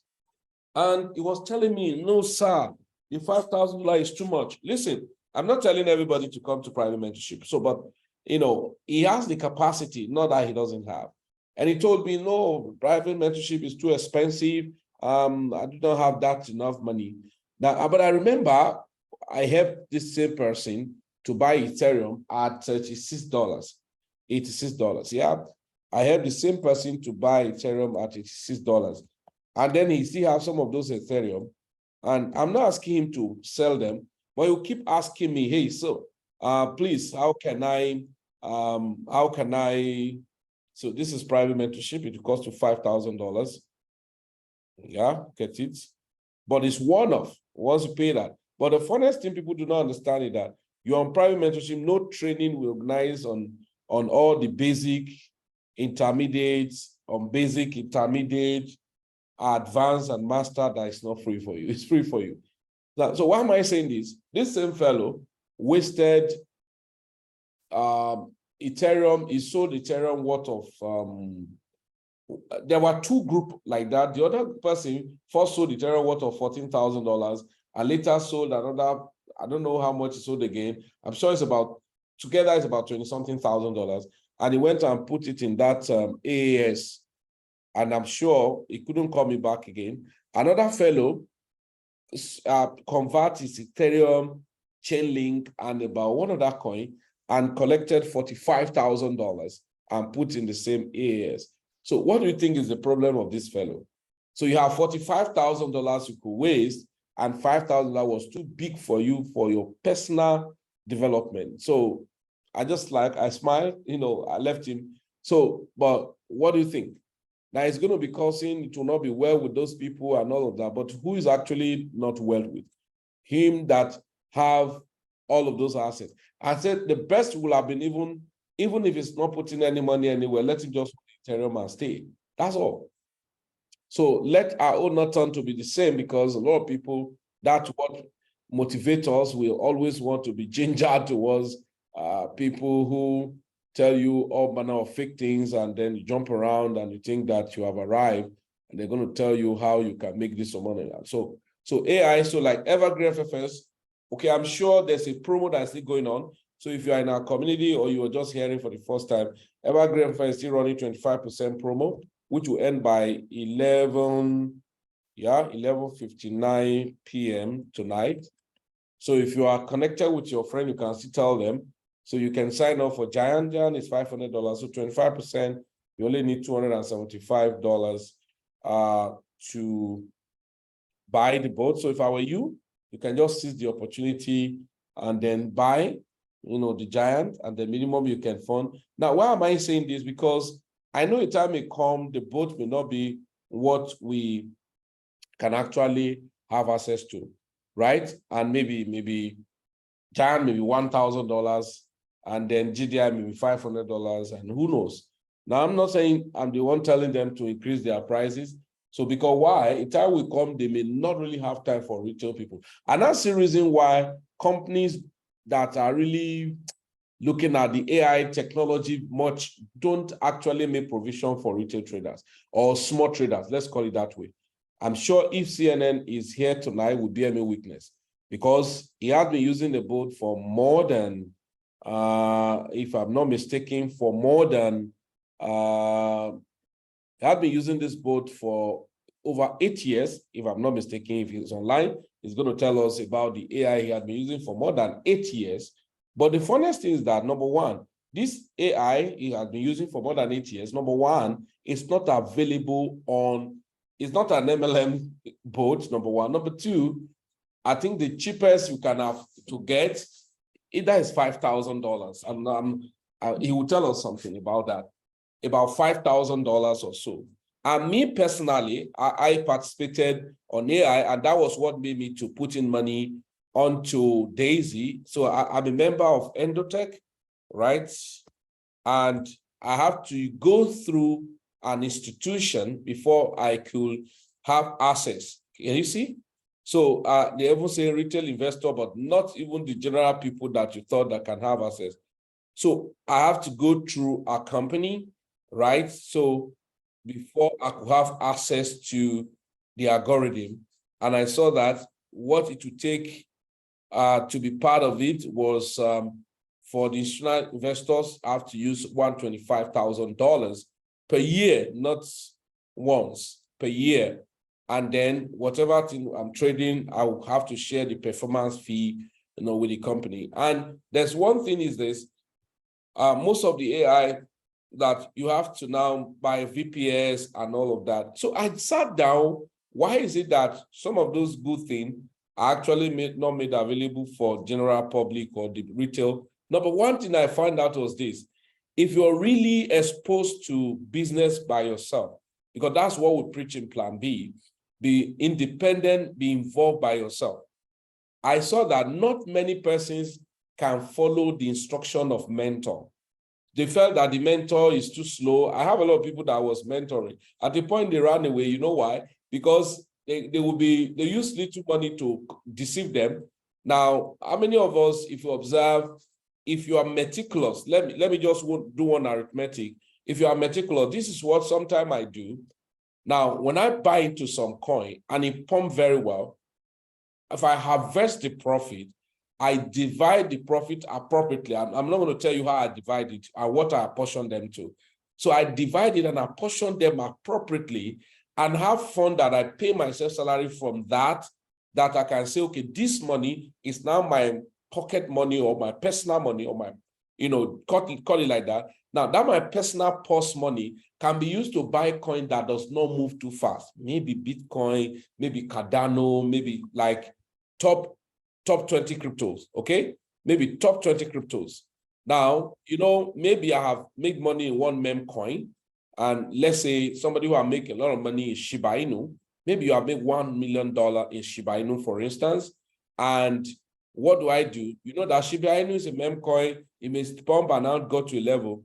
And he was telling me, no, sir, the $5,000 is too much. Listen, I'm not telling everybody to come to private mentorship. So, but, you know, he has the capacity, not that he doesn't have. And he told me, no, private mentorship is too expensive. I do not have that enough money. Now, but I remember I helped this same person to buy Ethereum at $36. $86. Yeah. I helped the same person to buy Ethereum at $86. And then he still has some of those Ethereum. And I'm not asking him to sell them, but he'll keep asking me, hey, so please, how can I, so this is private mentorship, it costs you $5,000. Yeah, get it. But it's one-off once you pay that. But the funniest thing people do not understand is that you're on private mentorship, no training will organize on all the basic, intermediates, on basic, intermediate, advanced, and master that is not free for you. It's free for you. Now, so why am I saying this? This same fellow wasted Ethereum, he sold Ethereum worth of, there were two groups like that. The other person first sold Ethereum worth of $14,000 and later sold another, I don't know how much he sold again. I'm sure it's about, together it's about $20-something thousand. And he went and put it in that AAS. And I'm sure he couldn't call me back again. Another fellow converted his Ethereum, Chainlink, and about one other coin and collected $45,000 and put in the same AAS. So what do you think is the problem of this fellow? So you have $45,000 you could waste, and $5,000 was too big for you for your personal development. So I smiled, you know, I left him. So, but what do you think? Now it's going to be causing, it will not be well with those people and all of that, but who is actually not well with? Him that have all of those assets. I said the best would have been even if it's not putting any money anywhere, let him just Ethereum and stay. That's all. So let our own not turn to be the same, because a lot of people, that's what motivates us. We always want to be gingered towards people who tell you all manner of fake things, and then you jump around and you think that you have arrived, and they're going to tell you how you can make this money. So AI, so like EVERGREENFFX, okay, I'm sure there's a promo that's still going on. So if you're in our community or you are just hearing for the first time, EVERGREENFFX is still running 25% promo, which will end by 11:59 p.m. tonight. So if you are connected with your friend, you can still tell them. So you can sign up for Giant. Giant is $500. So 25%, you only need $275 to buy the boat. So if I were you, you can just seize the opportunity and then buy, you know, the Giant, and the minimum you can fund. Now, why am I saying this? Because I know a time may come, the boat may not be what we can actually have access to, right? And maybe Giant, maybe $1,000. and then GDI may be $500, and who knows? Now, I'm not saying I'm the one telling them to increase their prices. So because why? A time will come, they may not really have time for retail people. And that's the reason why companies that are really looking at the AI technology much don't actually make provision for retail traders or small traders, let's call it that way. I'm sure if CNN is here tonight, would bear me witness, because he has been using the boat for more than, if I'm not mistaken, for more than, I've been using this boat for over 8 years, if I'm not mistaken. If he's online, he's going to tell us about the AI he has been using for more than 8 years. But the funniest thing is that, number one, this AI he has been using for more than 8 years, number one, it's not available on, it's not an MLM boat, number one. Number two, I think the cheapest you can have to get, either is $5,000. And he will tell us something about that, about $5,000 or so. And me personally, I participated on AI, and that was what made me to put in money onto DAISY. So I'm a member of Endotech, right? And I have to go through an institution before I could have access. Can you see? So they even say retail investor, but not even the general people that you thought that can have access. So I have to go through a company, right? So before I could have access to the algorithm, and I saw that what it would take to be part of it was for the institutional investors have to use $125,000 per year, not once, per year. And then whatever thing I'm trading, I will have to share the performance fee, with the company. And there's one thing is this, most of the AI that you have to now buy VPS and all of that. So I sat down, why is it that some of those good things are actually not made available for general public or the retail? Number one thing I found out was this: if you're really exposed to business by yourself, because that's what we preach in Plan B, be independent, be involved by yourself. I saw that not many persons can follow the instruction of mentor. They felt that the mentor is too slow. I have a lot of people that was mentoring. At the point they ran away, you know why? Because they use little money to deceive them. Now, how many of us, if you observe, if you are meticulous, let me just do one arithmetic. If you are meticulous, this is what sometimes I do. Now, when I buy into some coin and it pumps very well, if I harvest the profit, I divide the profit appropriately. I'm not going to tell you how I divide it and what I apportion them to. So I divide it and apportion them appropriately and have fun that I pay myself salary from that I can say, okay, this money is now my pocket money or my personal money or my, call it like that. Now that my personal purse money can be used to buy coin that does not move too fast. Maybe Bitcoin, maybe Cardano, maybe like top 20 cryptos, okay? Maybe top 20 cryptos. Now, maybe I have made money in one meme coin, and let's say somebody who are making a lot of money in Shiba Inu, maybe you have made $1 million in Shiba Inu, for instance, and what do? You know that Shiba Inu is a meme coin, it may pump and now go to a level.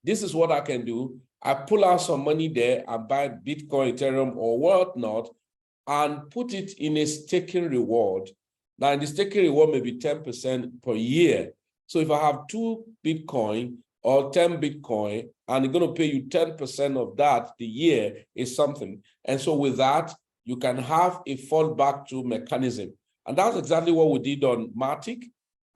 This is what I can do. I pull out some money there and buy Bitcoin, Ethereum, or whatnot, and put it in a staking reward. Now, the staking reward may be 10% per year. So if I have 2 Bitcoin or 10 Bitcoin, and it's going to pay you 10% of that the year is something. And so with that, you can have a fallback to mechanism. And that's exactly what we did on Matic.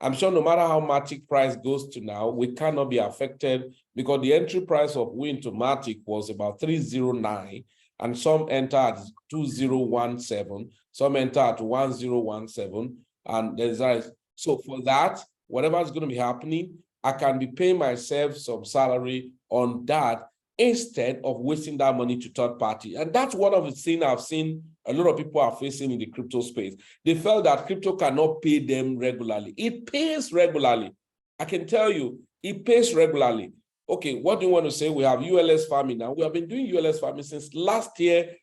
I'm sure no matter how Matic price goes to now, we cannot be affected because the entry price of Win to Matic was about 309. And some enter at 2017, some enter at 1017, and there's so for that, whatever is going to be happening, I can be paying myself some salary on that instead of wasting that money to third party. And that's one of the things I've seen a lot of people are facing in the crypto space. They felt that crypto cannot pay them regularly. It pays regularly. I can tell you, it pays regularly. Okay, what do you want to say? We have ULS farming now. We have been doing ULS farming since last year,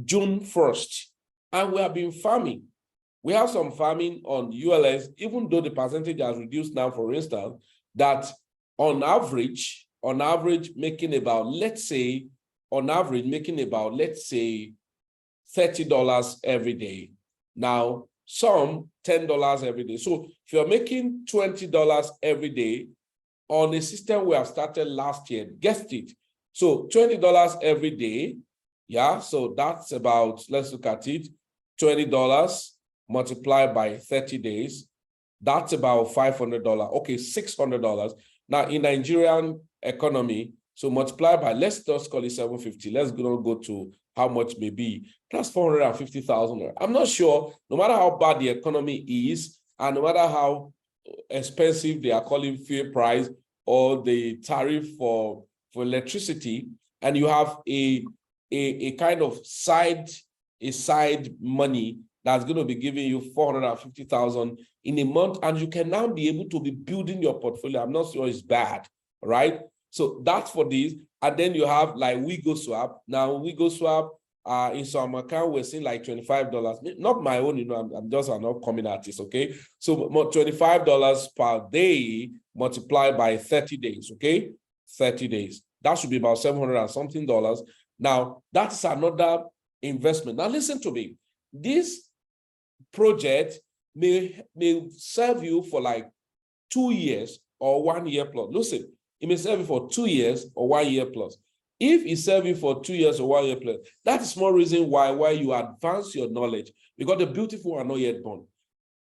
June 1st, and we have been farming. We have some farming on ULS, even though the percentage has reduced now, for instance, that on average making about, let's say, on average making about, let's say, $30 every day. Now, some $10 every day. So if you're making $20 every day on a system we have started last year, guessed it. So $20 every day, yeah, so that's about, let's look at it, $20 multiplied by 30 days, that's about $500, okay, $600. Now in Nigerian economy, so multiply by, let's just call it 750, let's go to how much may be, that's 450,000. I'm not sure, no matter how bad the economy is, and no matter how expensive they are calling fuel price or the tariff for electricity, and you have a kind of side money that's going to be giving you 450,000 in a month, and you can now be able to be building your portfolio. I'm not sure it's bad, right? So that's for this. And then you have like WIGOSWAP. Now WIGOSWAP, in some account, we're seeing like $25. Not my own, you know, I'm just an upcoming artist, okay? So $25 per day multiplied by 30 days, okay? 30 days. That should be about $700 and something. Now, that's another investment. Now, listen to me. This project may serve you for like 2 years or 1 year plus. Listen, it may serve you for 2 years or 1 year plus. If it serves you for 2 years or 1 year plus, that's more reason why you advance your knowledge, because the beautiful are not yet born.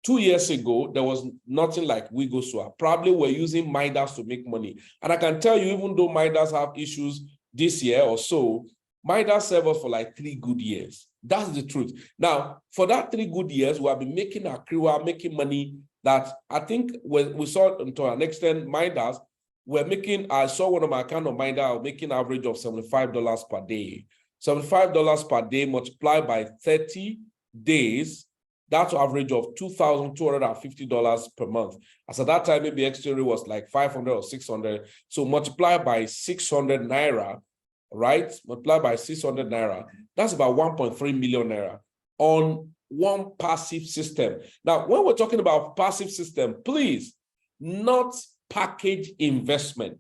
2 years ago, there was nothing like WIGOSWAP. Probably we're using Midas to make money. And I can tell you, even though Midas have issues this year or so, Midas served us for like 3 good years. That's the truth. Now, for that 3 good years, we have been making accrual, making money that I think we saw to an extent, Midas, we're making, I saw one of my account of Midas making average of $75 per day. $75 per day multiplied by 30 days, that's an average of $2,250 per month. As at that time, maybe exterior was like 500 or 600. So multiply by 600 Naira, right? Multiply by 600 Naira. That's about 1.3 million Naira on one passive system. Now, when we're talking about passive system, please, not package investment.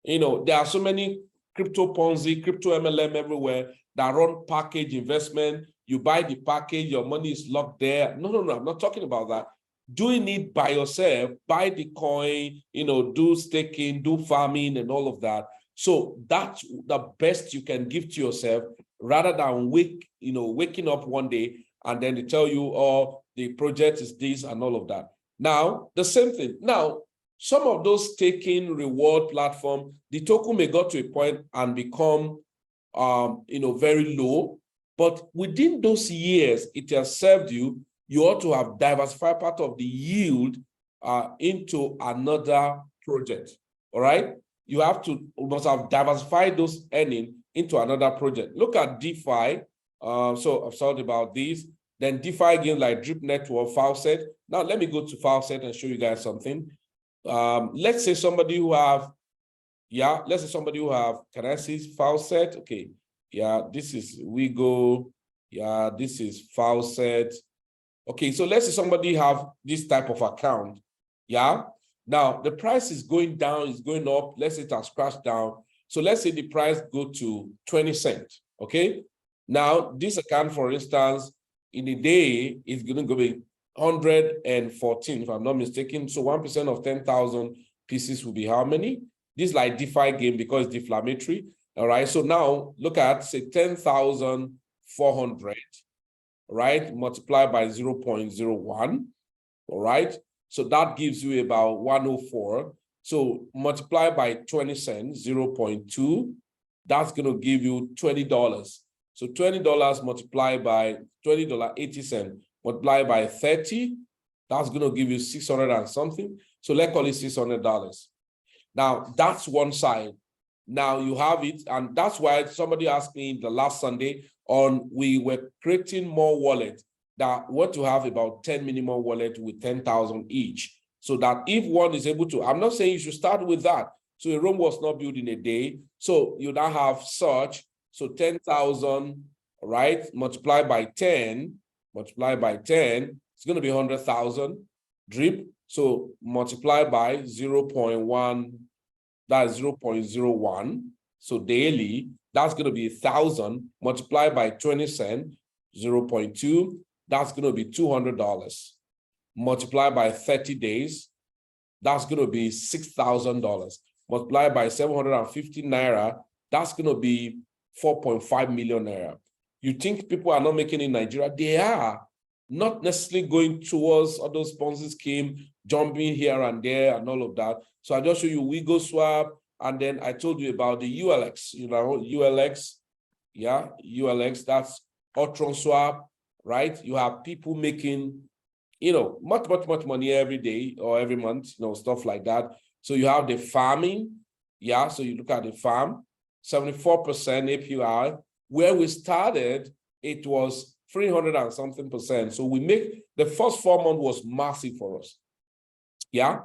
You know, there are so many crypto Ponzi, crypto MLM everywhere that run package investment. You buy the package, your money is locked there. No, I'm not talking about that. Doing it by yourself, buy the coin, you know, do staking, do farming and all of that. So that's the best you can give to yourself, rather than waking up one day and then they tell you, oh, the project is this and all of that. Now, the same thing. Now, some of those staking reward platform, the token may go to a point and become, very low. But within those years, it has served you. You ought to have diversified part of the yield into another project. All right. You must have diversified those earnings into another project. Look at DeFi. So I've talked about this. Then DeFi gains like Drip Network, FAUCET. Now let me go to FAUCET and show you guys something. Let's say somebody who have, can I see FAUCET? Okay. Yeah, this is WIGO. Yeah, this is FAUCET. Okay, so let's say somebody have this type of account. Yeah. Now the price is going down, it's going up. Let's say it has crashed down. So let's say the price go to 20 cents. Okay. Now this account, for instance, in a day is going to be 114, if I'm not mistaken. So 1% of 10,000 pieces will be how many? This is like DeFi game because it's deflammatory. All right. So now look at, say, 10,400, right? Multiplied by 0.01. All right. So that gives you about 104. So multiply by 20 cents, 0.2. That's going to give you $20. So $20 multiplied by $20, 80 cents. Multiply by 30, that's going to give you 600 and something. So let's call it $600. Now, that's one side. Now you have it, and that's why somebody asked me the last Sunday we were creating more wallets that want to have about 10 minimum wallet with 10,000 each. So that if one is able to, I'm not saying you should start with that. So a Rome was not built in a day. So you now have such, so 10,000, right? Multiplied by 10, it's going to be 100,000 drip. So multiply by 0.1, that's 0.01. So daily, that's going to be 1,000 multiplied by 20 cents, 0.2. That's going to be $200. Multiplied by 30 days, that's going to be $6,000. Multiplied by 750 naira, that's going to be 4.5 million naira. You think people are not making in Nigeria? They are. Not necessarily going towards all those Ponzi scheme, jumping here and there and all of that. So I just show you WIGOSWAP, and then I told you about the ULX, ULX, yeah, ULX, that's Ultron Swap, right? You have people making, much money every day or every month, stuff like that. So you have the farming, yeah, so you look at the farm, 74% APR. Where we started, it was 300 and something percent. So we make, the first 4 months was massive for us. Yeah,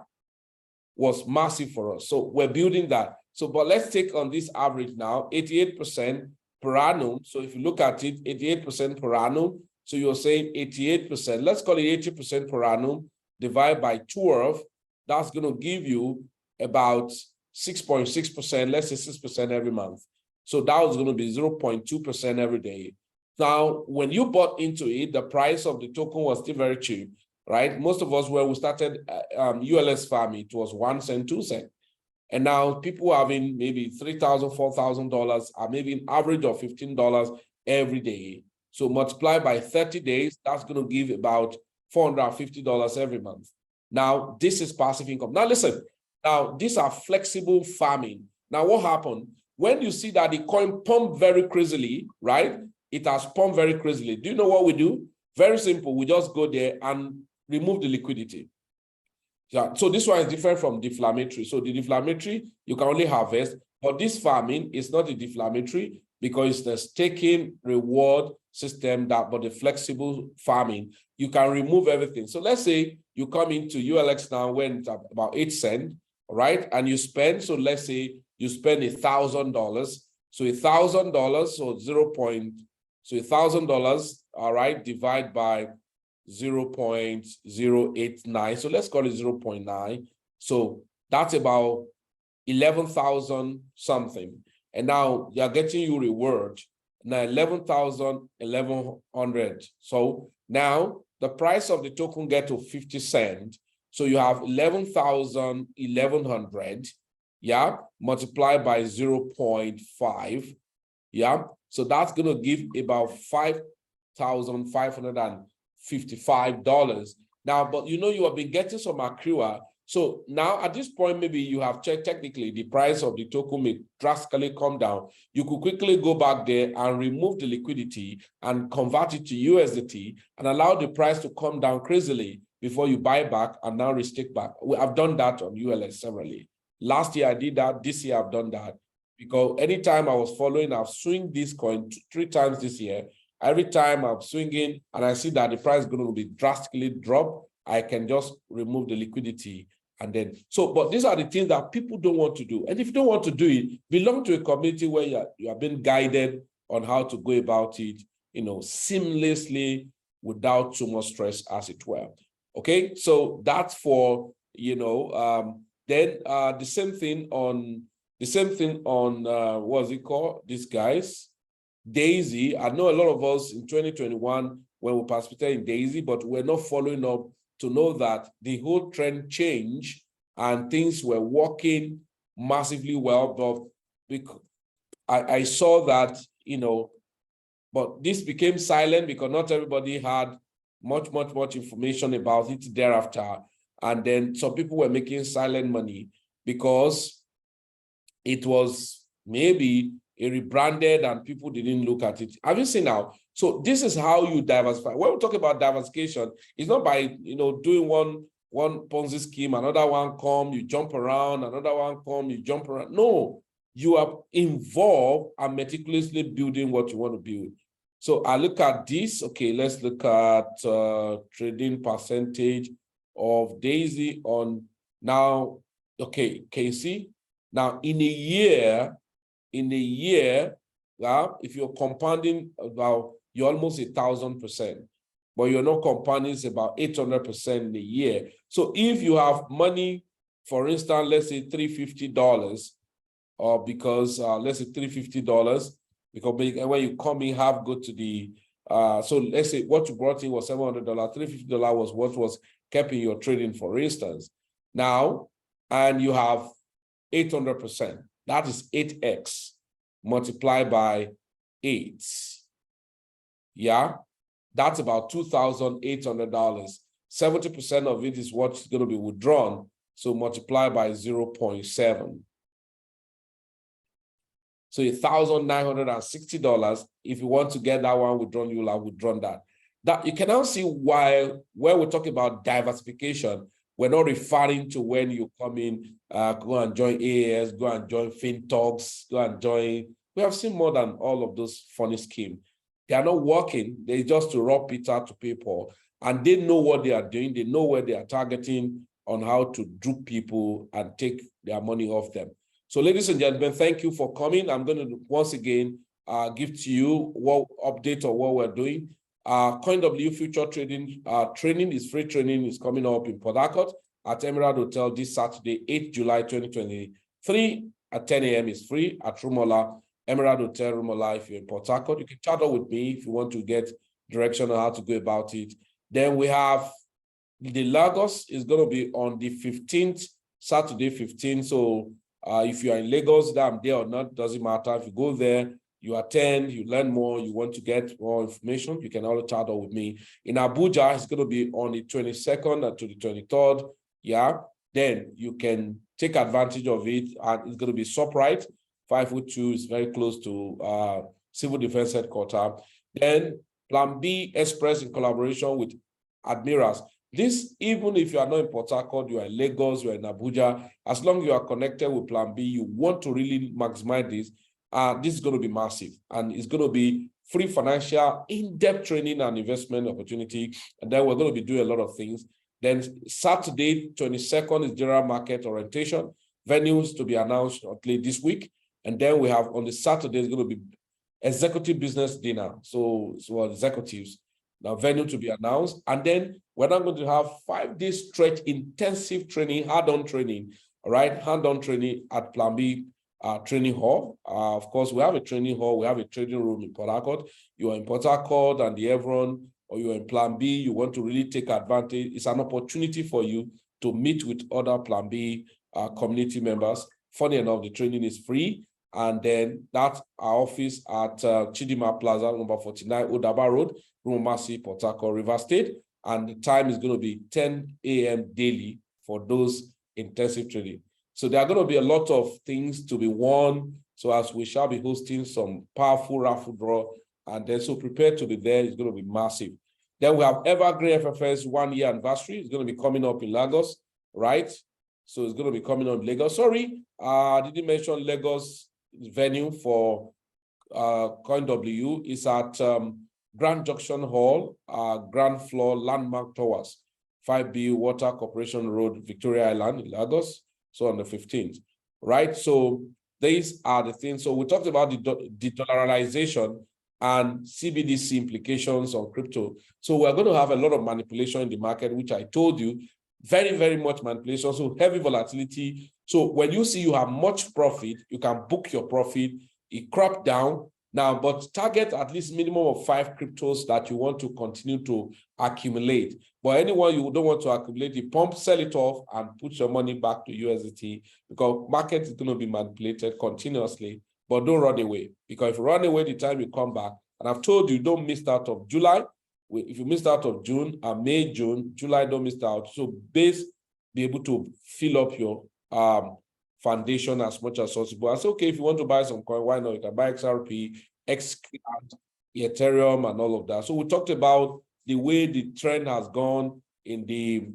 was massive for us. So we're building that. So, but let's take on this average now, 88% per annum. So if you look at it, 88% per annum. So you're saying 88%, let's call it 80% per annum, divide by 12. That's going to give you about 6.6%, let's say 6% every month. So that was going to be 0.2% every day. Now, when you bought into it, the price of the token was still very cheap, right? Most of us, when we started ULS farming, it was 1 cent, 2 cents. And now people having maybe $3,000, $4,000, or maybe an average of $15 every day. So multiply by 30 days, that's going to give about $450 every month. Now, this is passive income. Now, listen, now these are flexible farming. Now, what happened? When you see that the coin pumped very crazily, right? It has pumped very crazily. Do you know what we do? Very simple. We just go there and remove the liquidity. Yeah. So this one is different from deflammatory. So the deflammatory, you can only harvest, but this farming is not a deflammatory because it's the staking reward system that, but the flexible farming, you can remove everything. So let's say you come into ULX now when it's about 8 cents, right? And you spend, so let's say you spend $1,000. So $1,000, so so $1,000, all right, divide by 0.089. So let's call it 0.9. So that's about 11,000 something. And now they are getting you reward. Now 11,100. So now the price of the token get to 50 cents. So you have 11,100. Yeah, multiplied by 0.5. Yeah, so that's going to give about $5,555. Now, but you have been getting some accrual. So now at this point, maybe you have checked technically the price of the token may drastically come down. You could quickly go back there and remove the liquidity and convert it to USDT and allow the price to come down crazily before you buy back and now restake back. I've done that on ULS severally. Last year I did that. This year I've done that because anytime I was following, I've swung this coin 3 times this year. Every time I'm swinging and I see that the price is going to be drastically dropped, I can just remove the liquidity. And then, but these are the things that people don't want to do. And if you don't want to do it, belong to a community where you are being guided on how to go about it, seamlessly without too much stress, as it were. Okay, so that's for, then the same thing on what's it called? These guys, DAISY. I know a lot of us in 2021 when we participated in DAISY, but we're not following up to know that the whole trend changed and things were working massively well. But because I saw that, but this became silent because not everybody had much information about it thereafter. And then some people were making silent money because it was maybe a rebranded and people didn't look at it. Have you seen now? So this is how you diversify. When we talk about diversification, it's not by doing one Ponzi scheme, another one come, you jump around, another one come, you jump around. No, you are involved and meticulously building what you want to build. So I look at this. Okay, let's look at trading percentage of DAISY on now. Okay, can you see? Now in a year, if you're compounding about, you're almost 1,000%. but you're not compounding it's about 800% in a year. So if you have money, for instance, let's say $350, or because let's say $350, because when you come in, go to the so let's say what you brought in was $700, $350 was what was kept in your trading, for instance. Now, and you have 800%, that is 8x multiplied by 8. Yeah, that's about $2,800. 70% of it is what's going to be withdrawn. So multiply by 0.7. So $1,960. If you want to get that one withdrawn, you'll have withdrawn that. That you can now see why when we talk about diversification, we're not referring to when you come in, go and join AAS, go and join FinTalks, go and join. We have seen more than all of those funny schemes. They are not working. They're just to rob Peter to pay Paul. And they know what they are doing. They know where they are targeting on how to dupe people and take their money off them. So ladies and gentlemen, thank you for coming. I'm going to once again give to you what update on what we're doing. COINW future trading training is free training is coming up in Port Harcourt at Emerald Hotel this Saturday, 8 July 2023 at 10 a.m. is free at Rumola, Emerald Hotel, Rumola. If you're in Port Harcourt, you can chat up with me if you want to get direction on how to go about it. Then we have the Lagos is going to be on the 15th, Saturday 15th. So if you are in Lagos, that I'm there or not, doesn't matter. If you go there, you attend, you learn more, you want to get more information, you can always chat up with me. In Abuja, it's going to be on the 22nd to the 23rd. Yeah, then you can take advantage of it, and it's going to be ShopRite. 502 is very close to Civil Defense Headquarters. Then Plan B Express in collaboration with Admirals. This, even if you are not in Port Harcourt, you are in Lagos, you are in Abuja, as long as you are connected with Plan B, you want to really maximize this. This is going to be massive, and it's going to be free financial, in-depth training and investment opportunity. And then we're going to be doing a lot of things. Then Saturday, 22nd is general market orientation. Venues to be announced shortly this week. And then we have on the Saturday, it's going to be executive business dinner. So executives. Now, venue to be announced. And then we're not going to have 5 days straight intensive training, hand-on training, all right? Hand-on training at Plan B training hall. Of course, we have a training hall. We have a trading room in Port Harcourt. You are in Port Harcourt and the Evron, or you're in Plan B, you want to really take advantage. It's an opportunity for you to meet with other Plan B community members. Funny enough, the training is free. And then that's our office at Chidima Plaza, number 49, Odaba Road, Rumasi, Port Harcourt, River State. And the time is going to be 10 a.m. daily for those intensive training. So there are going to be a lot of things to be won. So as we shall be hosting some powerful raffle draw, and then so prepare to be there. It's going to be massive. Then we have EVERGREENFFX 1-year anniversary. It's going to be coming up in Lagos, right? So it's going to be coming on Lagos. Sorry, I didn't mention Lagos venue for COINW. It's at Grand Junction Hall, ground floor, Landmark Towers, 5B Water Corporation Road, Victoria Island in Lagos. So on the 15th, right? So these are the things. So we talked about the de-dollarization and CBDC implications on crypto. So we're going to have a lot of manipulation in the market, which I told you, very, very much manipulation, so heavy volatility. So when you see you have much profit, you can book your profit, it crop down now, but target at least minimum of 5 cryptos that you want to continue to accumulate. But anyone you don't want to accumulate, you pump, sell it off, and put your money back to USDT, because market is going to be manipulated continuously. But don't run away, because if you run away the time you come back, and I've told you, don't miss out of July. If you missed out of June, May, June, July, don't miss out. So be able to fill up your foundation as much as possible. I say, okay, if you want to buy some coin, why not? You can buy XRP, XCloud, Ethereum, and all of that. So we talked about the way the trend has gone in the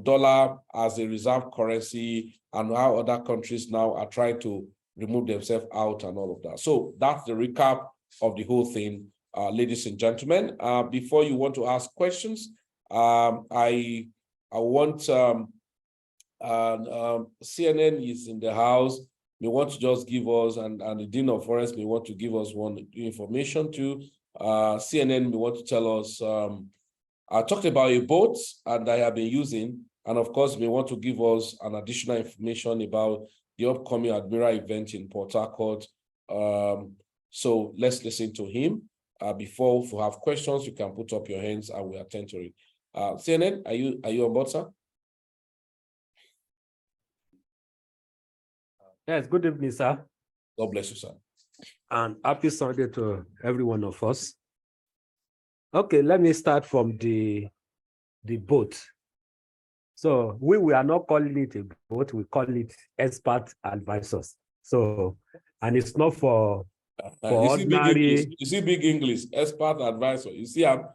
dollar as a reserve currency, and how other countries now are trying to remove themselves out and all of that. So that's the recap of the whole thing, ladies and gentlemen. Before you want to ask questions, I want CNN is in the house. May want to just give us, and the Dean of Forex may want to give us one information too. CNN may want to tell us I talked about a bot and I have been using, and of course, we want to give us an additional information about the upcoming Admiral event in Port Harcourt. So let's listen to him. Before, if you have questions, you can put up your hands and we'll attend to it. CNN, are you on board, sir? Yes, good evening, sir. God bless you, sir. And happy Sunday to every one of us. Okay, let me start from the boat. So we are not calling it a boat, we call it expert advisors. So, and it's not for ordinary. You see big English, expert advisor. You see all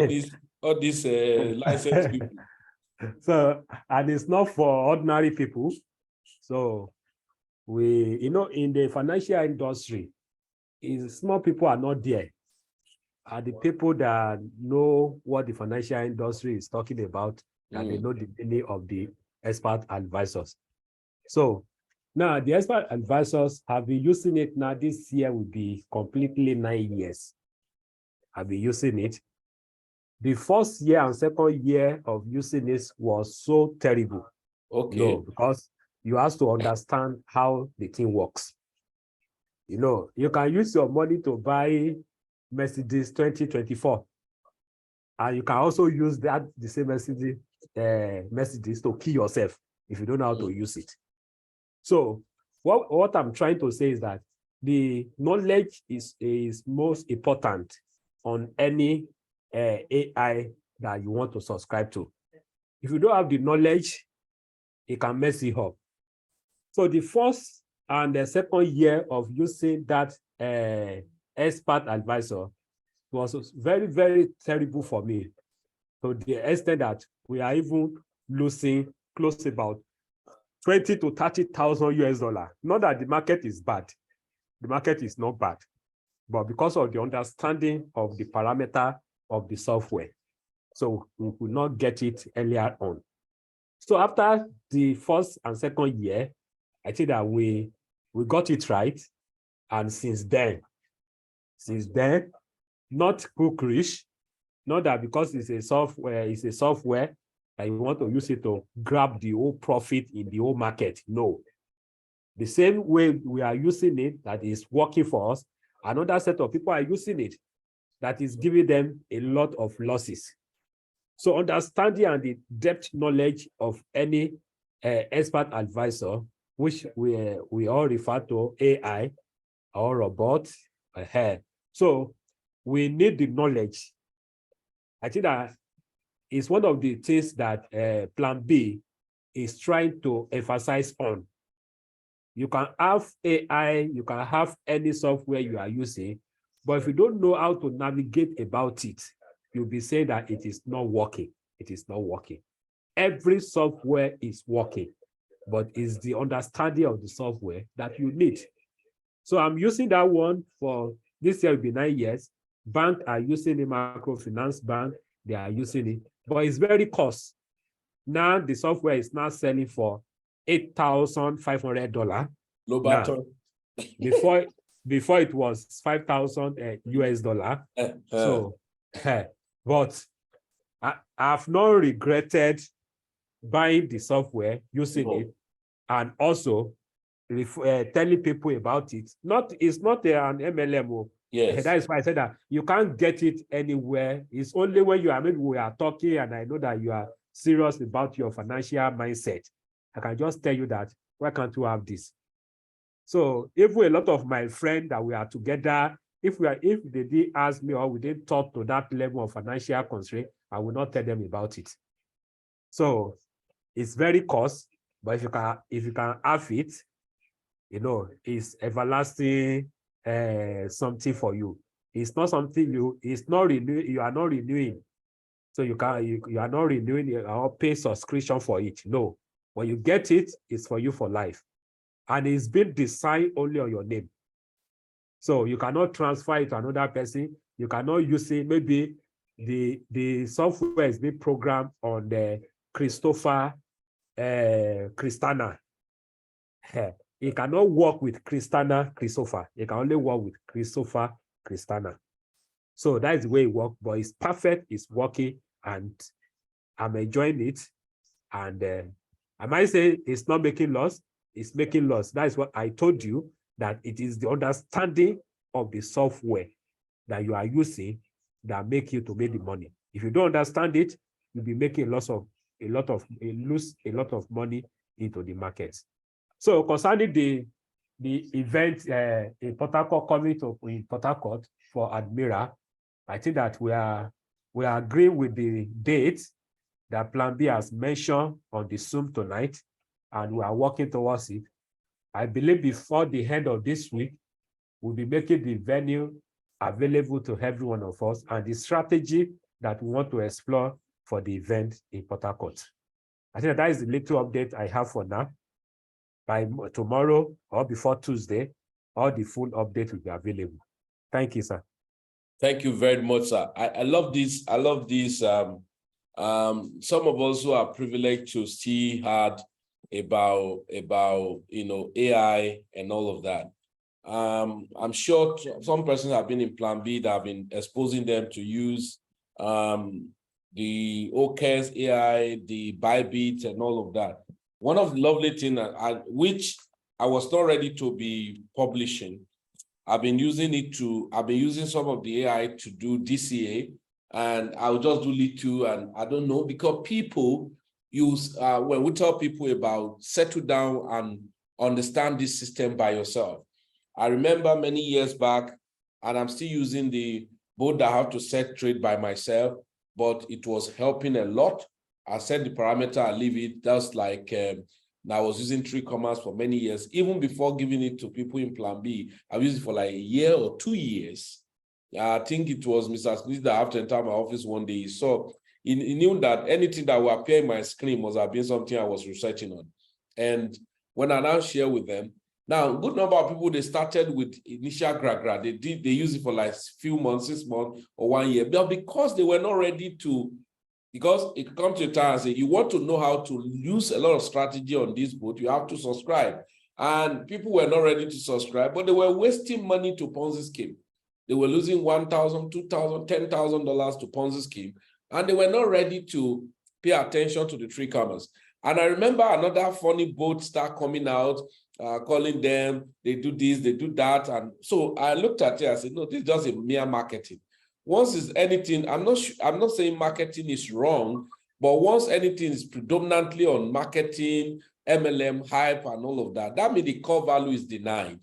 these licensed people. So, and it's not for ordinary people. So we, in the financial industry, small people are not there. Are the people that know what the financial industry is talking about, and they know the meaning of the expert advisors. So now the expert advisors have been using it now. This year will be completely 9 years. I've been using it. The first year and second year of using this was so terrible. Okay. Because you have to understand how the thing works. You can use your money to buy Mercedes 2024, and you can also use the same Mercedes to kill yourself if you don't know how to use it. So what I'm trying to say is that the knowledge is most important on any AI that you want to subscribe to. If you don't have the knowledge, it can mess you up. So the first and the second year of using that expert advisor was very, very terrible for me, to the extent that we are even losing close to about 20 to 30,000 US dollars. Not that the market is bad. The market is not bad, but because of the understanding of the parameter of the software. So we could not get it earlier on. So after the first and second year, I think that we got it right. And since then, not cookerish, not that because it's a software and you want to use it to grab the whole profit in the whole market. No. The same way we are using it, that is working for us, another set of people are using it, that is giving them a lot of losses. So understanding and the depth knowledge of any expert advisor, which we all refer to AI or robot. So we need the knowledge. I think that is one of the things that Plan B is trying to emphasize on. You can have AI, you can have any software you are using, but if you don't know how to navigate about it, you'll be saying that it is not working. It is not working. Every software is working, but it's the understanding of the software that you need. So I'm using that one for this year will be 9 years. Banks are using it, microfinance bank, they are using it, but it's very cost. Now the software is now selling for $8,500. Now, before it was 5,000 US dollar. So, but I've not regretted buying the software, using it, and also telling people about it. It's not an MLM. Yes. That is why I said that you can't get it anywhere. It's only when we are talking and I know that you are serious about your financial mindset. I can just tell you that, why can't you have this? So even a lot of my friends that we are together, if they did ask me or we didn't talk to that level of financial constraint, I will not tell them about it. So it's very cost, but if you can have it, it's everlasting something for you. It's not something you are not renewing. So you are not renewing or pay subscription for it. No. When you get it, it's for you for life. And it's been designed only on your name. So you cannot transfer it to another person. You cannot use it. Maybe the software is being programmed on the Christopher Christana. It cannot work with Christana Christopher. It can only work with Christopher Christana. So that is the way it works, but it's perfect, it's working, and I'm enjoying it. And I might say it's not making loss, it's making loss. That is what I told you, that it is the understanding of the software that you are using that make you to make the money. If you don't understand it, you'll be making lose a lot of money into the market. So concerning the event in Port Harcourt, coming to in Port Harcourt for Admiral, I think that we are agreeing with the date that Plan B has mentioned on the Zoom tonight, and we are working towards it. I believe before the end of this week, we'll be making the venue available to every one of us and the strategy that we want to explore for the event in Port Harcourt. I think that is the little update I have for now. By tomorrow or before Tuesday, all the full update will be available. Thank you, sir. Thank you very much, sir. I love this. I love this. Some of us who are privileged to see hard about AI and all of that. I'm sure some persons have been in Plan B that have been exposing them to use the OKEX AI, the BYBIT, and all of that. One of the lovely things which I was not ready to be publishing, I've been using some of the AI to do DCA, and I'll just do little, and I don't know, because people use, when we tell people about settle down and understand this system by yourself. I remember many years back, and I'm still using the board that I have to set trade by myself, but it was helping a lot. I set the parameter, I leave it. That's like, I was using 3Commas for many years. Even before giving it to people in Plan B, I've used it for like a year or 2 years. I think it was Mr. Smith that after entering my office one day, so he knew that anything that will appear in my screen must have been something I was researching on. And when I now share with them, now, a good number of people, they started with initial gra. They use it for like few months, 6 months or 1 year, but because they were not ready to, because it comes to a time and say, you want to know how to use a lot of strategy on this boat, you have to subscribe. And people were not ready to subscribe, but they were wasting money to Ponzi scheme. They were losing $1,000, $2,000, $10,000 to Ponzi scheme, and they were not ready to pay attention to the 3Commas. And I remember another funny boat start coming out, calling them, they do this, they do that. And so I looked at it, I said, no, this is just a mere marketing. Once is anything, I'm not saying marketing is wrong, but once anything is predominantly on marketing, MLM, hype, and all of that, that means the core value is denied.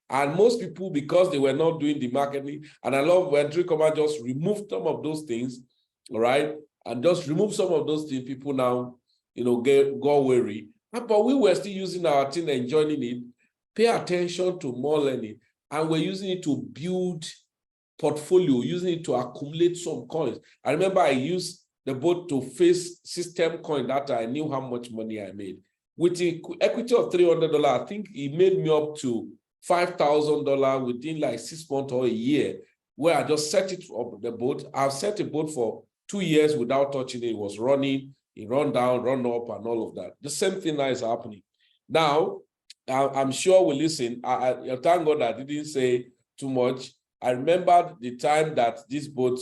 And most people, because they were not doing the marketing, and I love when 3Comma just removed some of those things, all right, and just remove some of those things, people now, go weary. But we were still using our thing, enjoying it, pay attention to more learning, and we're using it to build portfolio, using it to accumulate some coins. I remember I used the boat to face system coin that I knew how much money I made. With the equity of $300, I think it made me up to $5,000 within like 6 months or a year, where I just set it up the boat. I've set a boat for 2 years without touching it. It was running. It run down, run up, and all of that. The same thing now is happening. Now, I'm sure we listen. I thank God I didn't say too much. I remember the time that this boat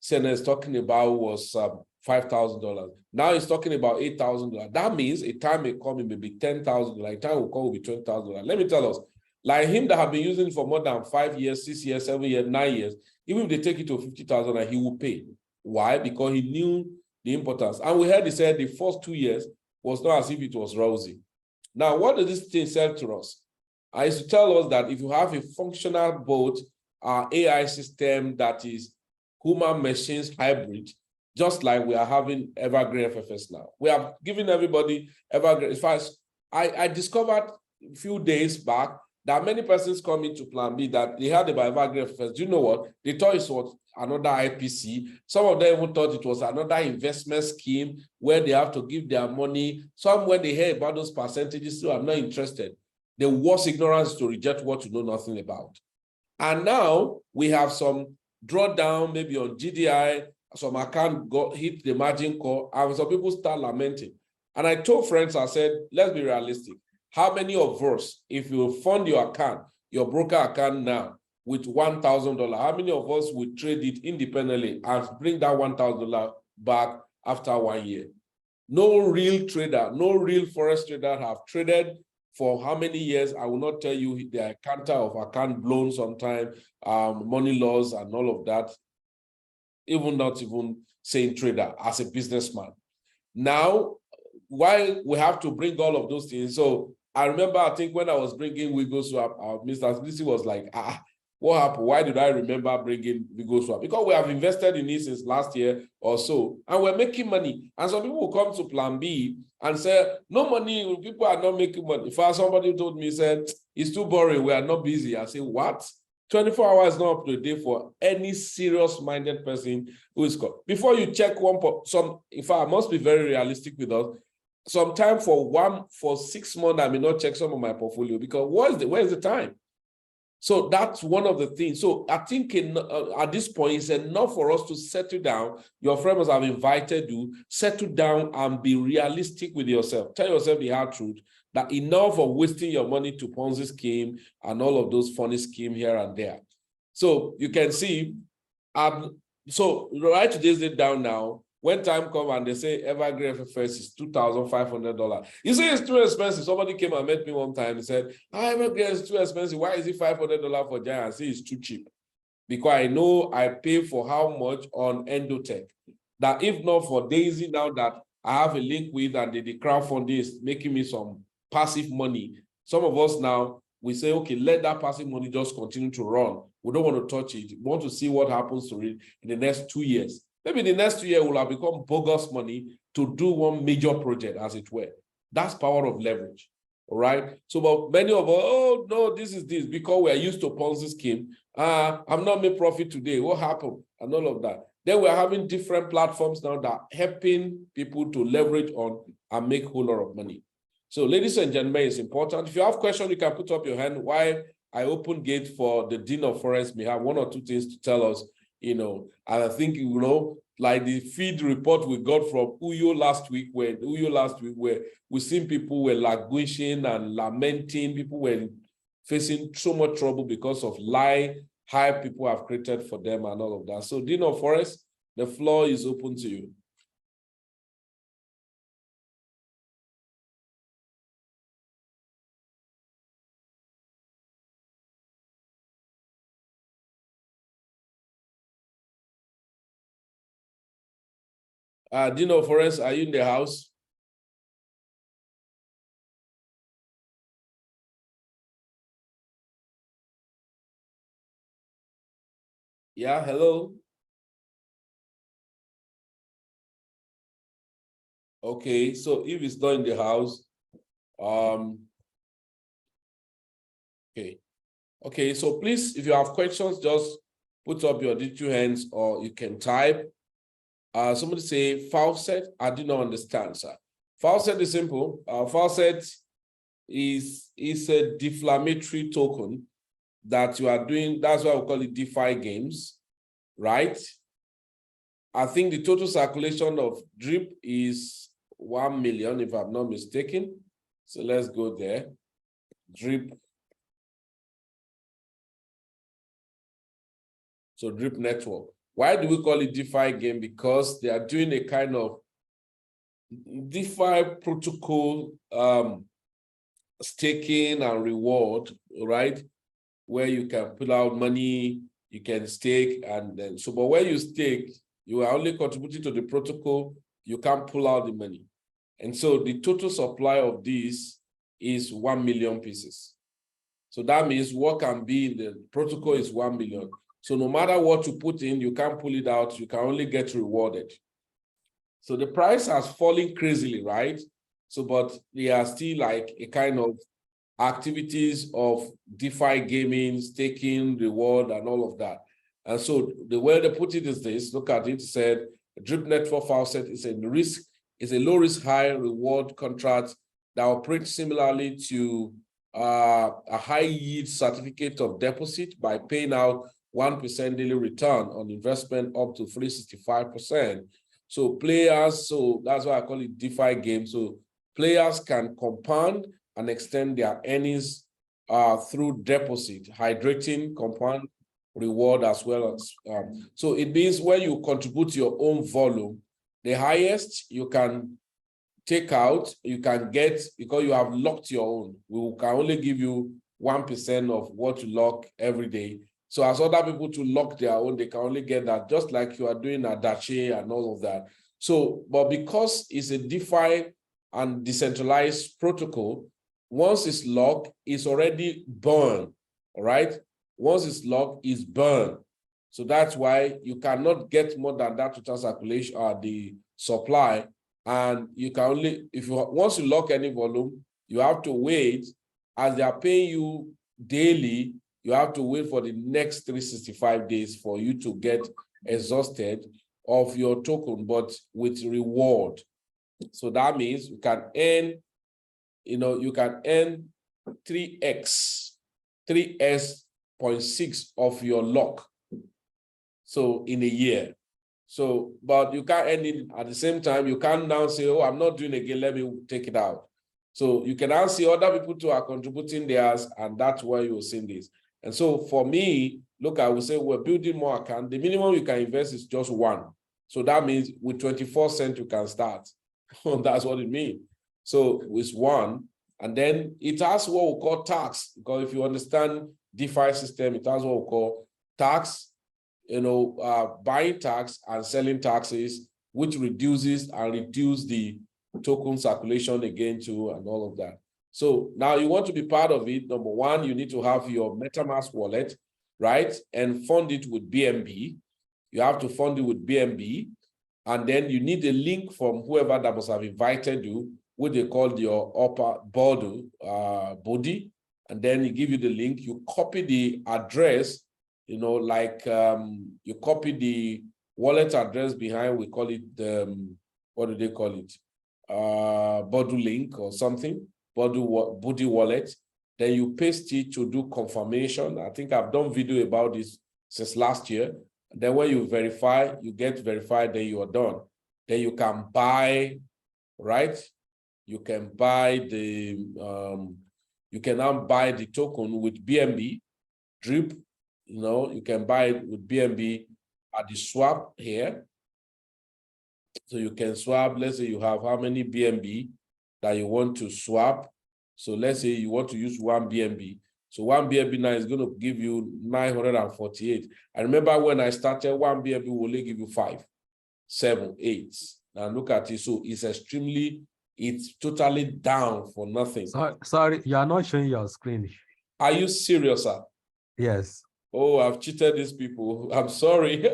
Senna is talking about was $5,000. Now he's talking about $8,000. That means a time may come, it may be $10,000. A time will come, will be $20,000. Let me tell us, like him that have been using it for more than 5 years, 6 years, 7 years, 9 years, even if they take it to $50,000, he will pay. Why? Because he knew the importance. And we heard he said the first 2 years was not as if it was rosy. Now, what does this thing say to us? I used to tell us that if you have a functional boat, AI system that is human machines hybrid, just like we are having EVERGREENFFX now. We have given everybody Evergreen. In fact, I discovered a few days back that many persons come into Plan B that they heard about EVERGREENFFX. Do you know what? They thought it was another IPC. Some of them even thought it was another investment scheme where they have to give their money. Some, when they hear about those percentages, so I'm not interested. The worst ignorance is to reject what you know nothing about. And now we have some drawdown, maybe on GDI, some account hit the margin call, and some people start lamenting. And I told friends, I said, let's be realistic. How many of us, if you fund your account, your broker account now, with $1,000, how many of us would trade it independently and bring that $1,000 back after 1 year? No real trader, no real forex trader have traded for how many years? I will not tell you their counter of account blown sometime, money loss and all of that. Even not even saying trader as a businessman. Now, why we have to bring all of those things? So I remember, I think when I was bringing WIGOSWAP, Mr. Lisi was like, what happened? Why did I remember bringing WIGOSWAP? Because we have invested in it since last year or so, and we're making money. And some people will come to plan B and say, no money, people are not making money. In fact, somebody told me, said, it's too boring, we are not busy. I say, what? 24 hours not up to a day for any serious-minded person who is called. Before you check in fact, I must be very realistic with us. Sometime for 6 months, I may not check some of my portfolio because where is the time? So that's one of the things. So I think at this point, it's enough for us to settle down. Your friends have invited you, settle down and be realistic with yourself. Tell yourself the hard truth that enough of wasting your money to Ponzi scheme and all of those funny schemes here and there. So you can see, so write today's date down now. When time comes and they say EVERGREENFFX is $2,500, you say it's too expensive. Somebody came and met me one time and said, EVERGREEN is too expensive. Why is it $500 for Giant? I say it's too cheap. Because I know I pay for how much on Endotech. That if not for Daisy now that I have a link with and the crowdfunding is making me some passive money. Some of us now, we say, okay, let that passive money just continue to run. We don't want to touch it. We want to see what happens to it in the next 2 years. Maybe the next 2 years will have become bogus money to do one major project, as it were. That's power of leverage, all right? So, but many of us, oh, no, this is this, because we're used to Ponzi scheme. I'm not made profit today. What happened? And all of that. Then we're having different platforms now that are helping people to leverage on and make a whole lot of money. So, ladies and gentlemen, it's important. If you have questions, you can put up your hand. While I open gate for the Dean of Forex, may have 1 or 2 things to tell us. And I think, like the feed report we got from Uyo last week, where we seen people were languishing and lamenting, people were facing so much trouble because of high people have created for them and all of that. So, Dean of Forex, the floor is open to you. Dean of Forex, are you in the house? Yeah, hello. Okay, so if it's not in the house, okay, so please, if you have questions, just put up your digital hands or you can type. Somebody say FAUCET. I do not understand, sir. FAUCET is simple. FAUCET is a deflammatory token that you are doing. That's why we call it DeFi games, right? I think the total circulation of DRIP is 1 million, if I'm not mistaken. So let's go there. DRIP. So DRIP network. Why do we call it DeFi game? Because they are doing a kind of DeFi protocol staking and reward, right? Where you can pull out money, you can stake, and then so. But when you stake, you are only contributing to the protocol. You can't pull out the money, and so the total supply of this is 1 million pieces. So that means what can be in the protocol is 1 million. So no matter what you put in, you can't pull it out. You can only get rewarded. So the price has fallen crazily, right? So, but they are still like a kind of activities of DeFi gaming, staking, reward, and all of that. And so the way they put it is this, look at it, said, DRIP network FAUCET is a low risk, high reward contract that operates similarly to a high yield certificate of deposit by paying out 1% daily return on investment up to 365%. So players, so that's why I call it DeFi game. So players can compound and extend their earnings through deposit, hydrating, compound, reward as well as, so it means when you contribute your own volume, the highest you can take out, you can get, because you have locked your own. We can only give you 1% of what you lock every day. So as other people to lock their own, they can only get that, just like you are doing a DACHE and all of that. So, but because it's a DeFi and decentralized protocol, once it's locked, it's already burned, all right? Once it's locked, it's burned. So that's why you cannot get more than that total circulation or the supply. And you can only, if you once you lock any volume, you have to wait. As they are paying you daily, you have to wait for the next 365 days for you to get exhausted of your token, but with reward. So that means you can earn, you can earn 3x.6 of your lock. So in a year. So, but you can't earn it at the same time. You can't now say, oh, I'm not doing it again, let me take it out. So you can now see other people too are contributing theirs, and that's where you'll see this. And so for me, look, I would say we're building more account. The minimum you can invest is just 1. So that means with 24 cents, you can start. That's what it means. So with 1, and then it has what we call tax, because if you understand DeFi system, it has what we call tax, buying tax and selling taxes, which reduces the token circulation again too, and all of that. So now you want to be part of it. Number 1, you need to have your MetaMask wallet, right? And fund it with BNB. You have to fund it with BNB. And then you need a link from whoever that must have invited you, what they call your upper body. And then you give you the link, you copy the address, you copy the wallet address behind, we call it, what do they call it? Bodu link or something, Body wallet. Then you paste it to do confirmation. I think I've done video about this since last year. Then when you verify, you get verified, then you are done. Then you can buy, right? You can buy the, you can now buy the token with BNB, drip, you can buy it with BNB at the swap here. So you can swap, let's say you have how many BNB that you want to swap. So let's say you want to use 1 BNB. So 1 BNB now is going to give you 948. I remember when I started, 1 BNB will only give you 5, 7, 8. Now look at it. So it's totally down for nothing. Sorry, you are not showing your screen. Are you serious, sir? Yes. Oh, I've cheated these people. I'm sorry.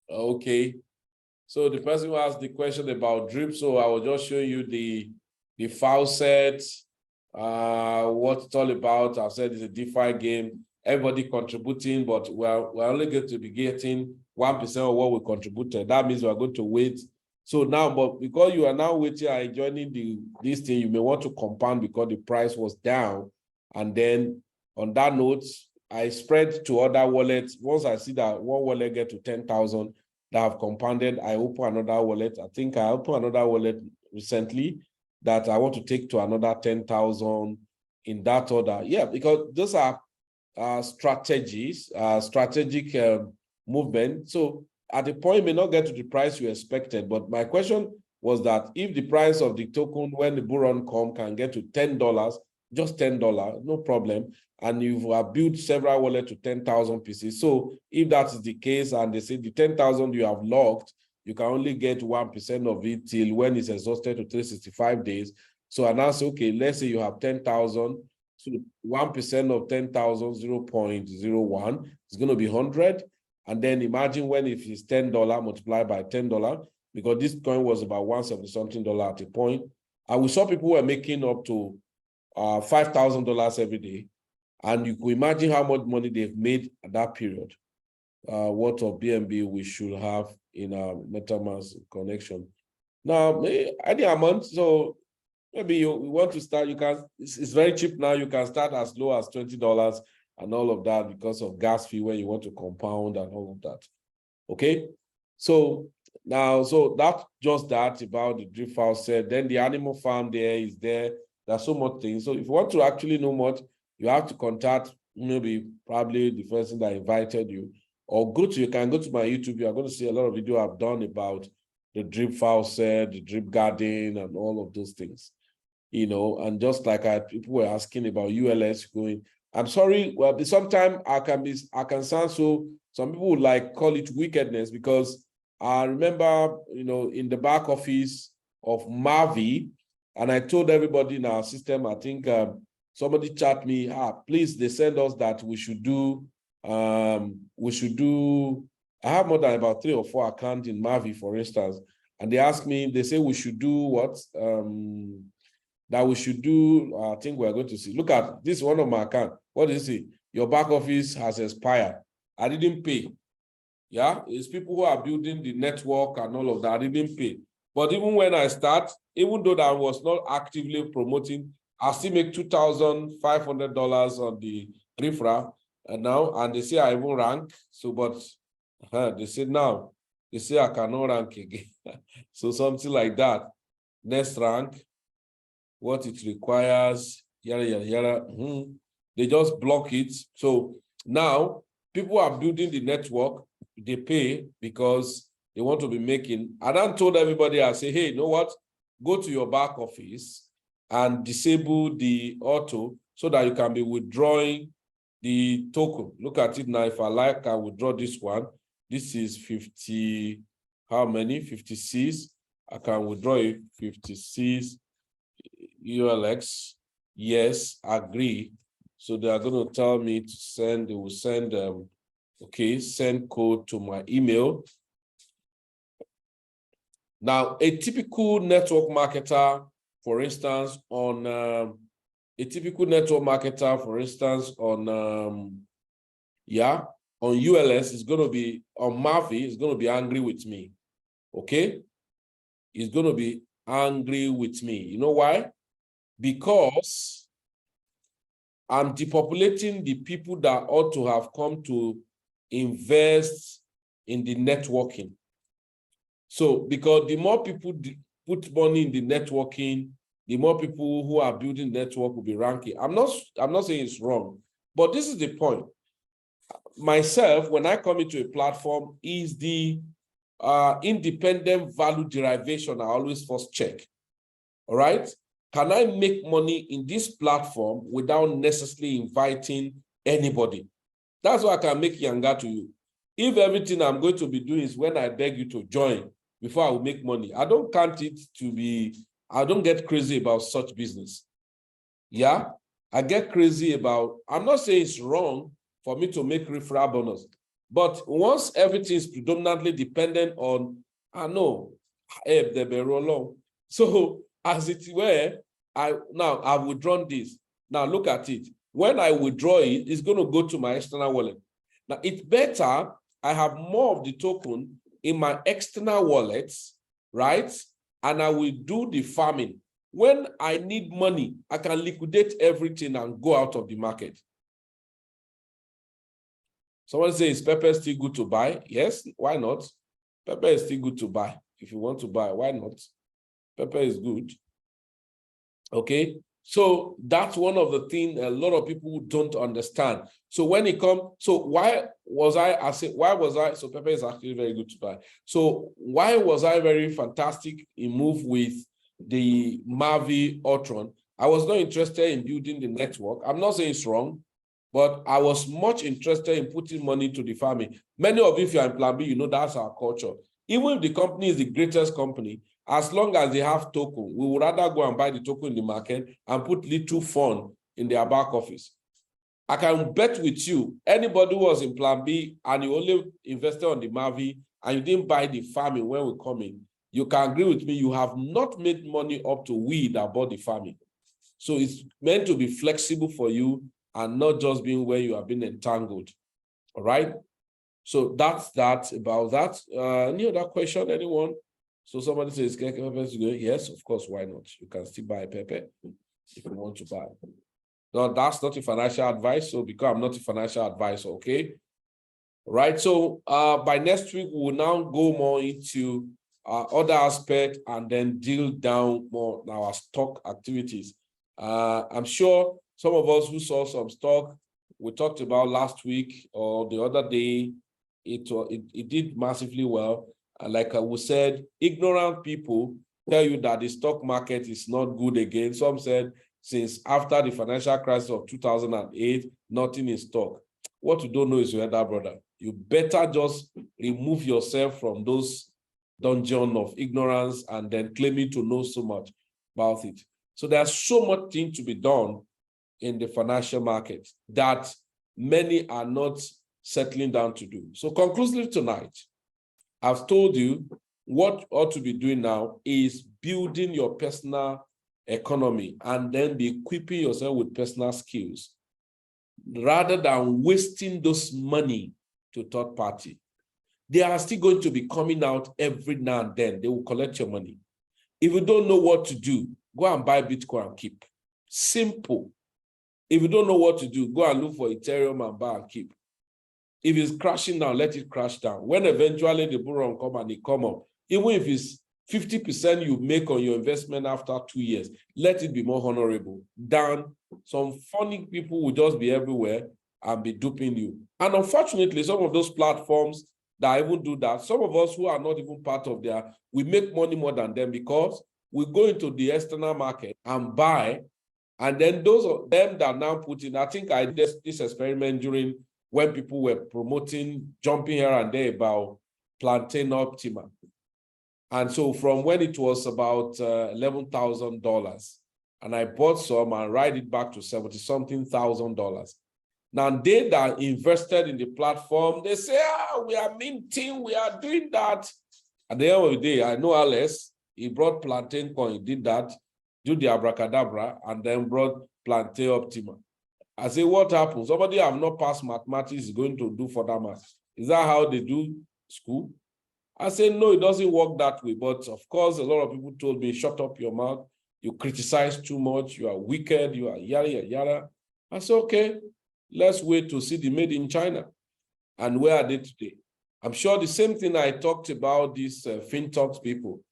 Okay. So the person who asked the question about drip, so I will just show you the FAUCET, what it's all about. I've said it's a DeFi game. Everybody contributing, but we're only going to be getting 1% of what we contributed. That means we're going to wait. So now, but because you are now waiting and joining this thing, you may want to compound because the price was down. And then on that note, I spread to other wallets. Once I see that one wallet get to 10,000 that have compounded, I open another wallet. I think I opened another wallet recently that I want to take to another 10,000 in that order. Yeah, because those are strategies, strategic movement. So at the point, may not get to the price you expected. But my question was that if the price of the token, when the bull run come, can get to $10, just $10, no problem. And you've built several wallets to 10,000 pieces. So if that is the case, and they say the 10,000 you have locked, you can only get 1% of it till when it's exhausted to 365 days. So I now say, okay, let's say you have 10,000. So 1% of 10,000, 0.01 is going to be 100. And then imagine when if it's $10 multiplied by $10, because this coin was about $170 something at a point. And we saw people were making up to $5,000 every day. And you could imagine how much money they've made at that period. What of BNB we should have in our MetaMask connection. Now, any amount, so maybe you want to start, you can, it's very cheap now, you can start as low as $20 and all of that because of gas fee when you want to compound and all of that. Okay, so Now, so that's just that about the drip FAUCET. Then the animal farm there is there. There's so much things. So if you want to actually know much, you have to contact maybe probably the person that invited you, or you can go to my YouTube. You are going to see a lot of video I've done about the drip FAUCET, the drip garden, and all of those things. You know, and just like people were asking about ULS going, I'm sorry, well, sometimes I can sound so, some people would like call it wickedness, because I remember, you know, in the back office of Mavi, and I told everybody in our system, I think somebody chat me, please, they send us that we should do, I have more than about 3 or 4 accounts in Mavi, for instance, and they ask me, they say we should do what? That we should do, I think we're going to see. Look at this one of my account. What is it? Your back office has expired. I didn't pay. Yeah, it's people who are building the network and all of that. I didn't pay. But even when I start, even though that I was not actively promoting, I still make $2,500 on the refra now, and they say I even rank. So, but they say now, they say I cannot rank again. So something like that. Next rank, what it requires, yada, yada, yada. They just block it. So now people are building the network, they pay because they want to be making. I then told everybody, I say, hey, you know what? Go to your back office and disable the auto so that you can be withdrawing the token. Look at it now. If I like, I withdraw this one. This is 50, how many? 56. I can withdraw it, 56. ULX, yes, agree. So they are going to tell me to send, they will send, okay, send code to my email. Now, a typical network marketer, for instance, on on ULS is going to be, on Mavi, is going to be angry with me, okay? He's going to be angry with me. You know why? Because I'm depopulating the people that ought to have come to invest in the networking. So, because the more people put money in the networking, the more people who are building network will be ranking. I'm not saying it's wrong, but this is the point. Myself, when I come into a platform, is the independent value derivation I always first check. All right? Can I make money in this platform without necessarily inviting anybody? That's why I can make Yanga to you. If everything I'm going to be doing is when I beg you to join before I will make money, I don't count it to be, I don't get crazy about such business. Yeah? I get crazy about, I'm not saying it's wrong for me to make referral bonus, but once everything is predominantly dependent on, I know, so as it were, I've withdrawn this. Now look at it. When I withdraw it, it's going to go to my external wallet. Now it's better I have more of the token in my external wallets, right? And I will do the farming. When I need money, I can liquidate everything and go out of the market. Someone says, is pepper still good to buy? Yes, why not? Pepper is still good to buy. If you want to buy, why not? Pepper is good. Okay, so that's one of the things a lot of people don't understand. So when it comes, so why was I so pepper is actually very good to buy. So why was I very fantastic in move with the Mavi Ultron? I was not interested in building the network. I'm not saying it's wrong, but I was much interested in putting money to the farming. Many of you, if you're in Plan B, you know that's our culture. Even if the company is the greatest company, as long as they have token, we would rather go and buy the token in the market and put little fund in their back office. I can bet with you, anybody who was in Plan B and you only invested on the Mavi and you didn't buy the farming when we come in, you can agree with me, you have not made money up to we that bought the farming. So it's meant to be flexible for you and not just being where you have been entangled. All right? So that's that about that. Any other question, anyone? So somebody says, can peppers go? Yes, of course, why not? You can still buy pepper if you want to buy. No, that's not a financial advice. So because I'm not a financial advisor, okay? Right. So by next week, we'll now go more into other aspects and then drill down more on our stock activities. I'm sure some of us who saw some stock we talked about last week or the other day, it did massively well. And like we said, ignorant people tell you that the stock market is not good again. Some said since after the financial crisis of 2008, nothing is stock. What you don't know is your elder brother. You better just remove yourself from those dungeon of ignorance and then claiming to know so much about it. So there's so much thing to be done in the financial market that many are not settling down to do. So conclusively tonight, I've told you what ought to be doing now is building your personal economy and then be equipping yourself with personal skills rather than wasting those money to third party. They are still going to be coming out every now and then. They will collect your money. If you don't know what to do, go and buy Bitcoin and keep. Simple. If you don't know what to do, go and look for Ethereum and buy and keep. If it's crashing down, let it crash down. When eventually the bull run come and it come up, even if it's 50% you make on your investment after 2 years, let it be more honorable than some funny people will just be everywhere and be duping you. And unfortunately, some of those platforms that even do that, some of us who are not even part of their, we make money more than them because we go into the external market and buy, and then those of them that now put in, I think I did this experiment during when people were promoting, jumping here and there about plantain optima. And so from when it was about $11,000, and I bought some and ride it back to $70-something thousand. Now they that invested in the platform, they say, we are minting, we are doing that. At the end of the day, I know Alice, he brought plantain coin, he did that, do the abracadabra, and then brought plantain optima. I say, what happens? Somebody have not passed mathematics is going to do further math. Is that how they do school? I say, no, it doesn't work that way. But of course, a lot of people told me, shut up your mouth. You criticize too much. You are wicked. You are yada, yada, yada. I said, okay, let's wait to see the made in China. And where are they today? I'm sure the same thing I talked about these FinTalks people.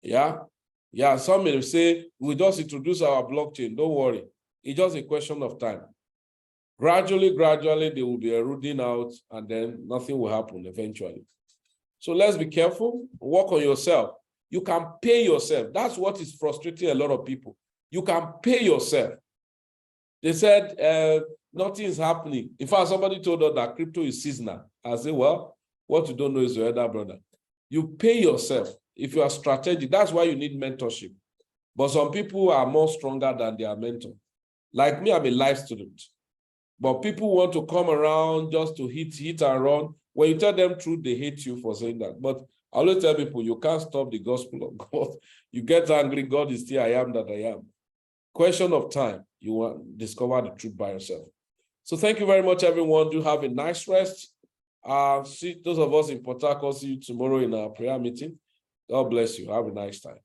Yeah. Yeah. Some may say, we just introduce our blockchain. Don't worry. It's just a question of time. Gradually, they will be eroding out and then nothing will happen eventually. So let's be careful, work on yourself. You can pay yourself. That's what is frustrating a lot of people. You can pay yourself. They said nothing is happening. In fact, somebody told us that crypto is seasonal. I say, well, what you don't know is your elder brother. You pay yourself. If you are strategic, that's why you need mentorship. But some people are more stronger than their mentor. Like me, I'm a life student. But people want to come around just to hit and run. When you tell them truth, they hate you for saying that. But I always tell people, you can't stop the gospel of God. You get angry, God is still I am that I am. Question of time, you will discover the truth by yourself. So thank you very much, everyone. Do have a nice rest. See those of us in Port Harcourt, see you tomorrow in our prayer meeting. God bless you. Have a nice time.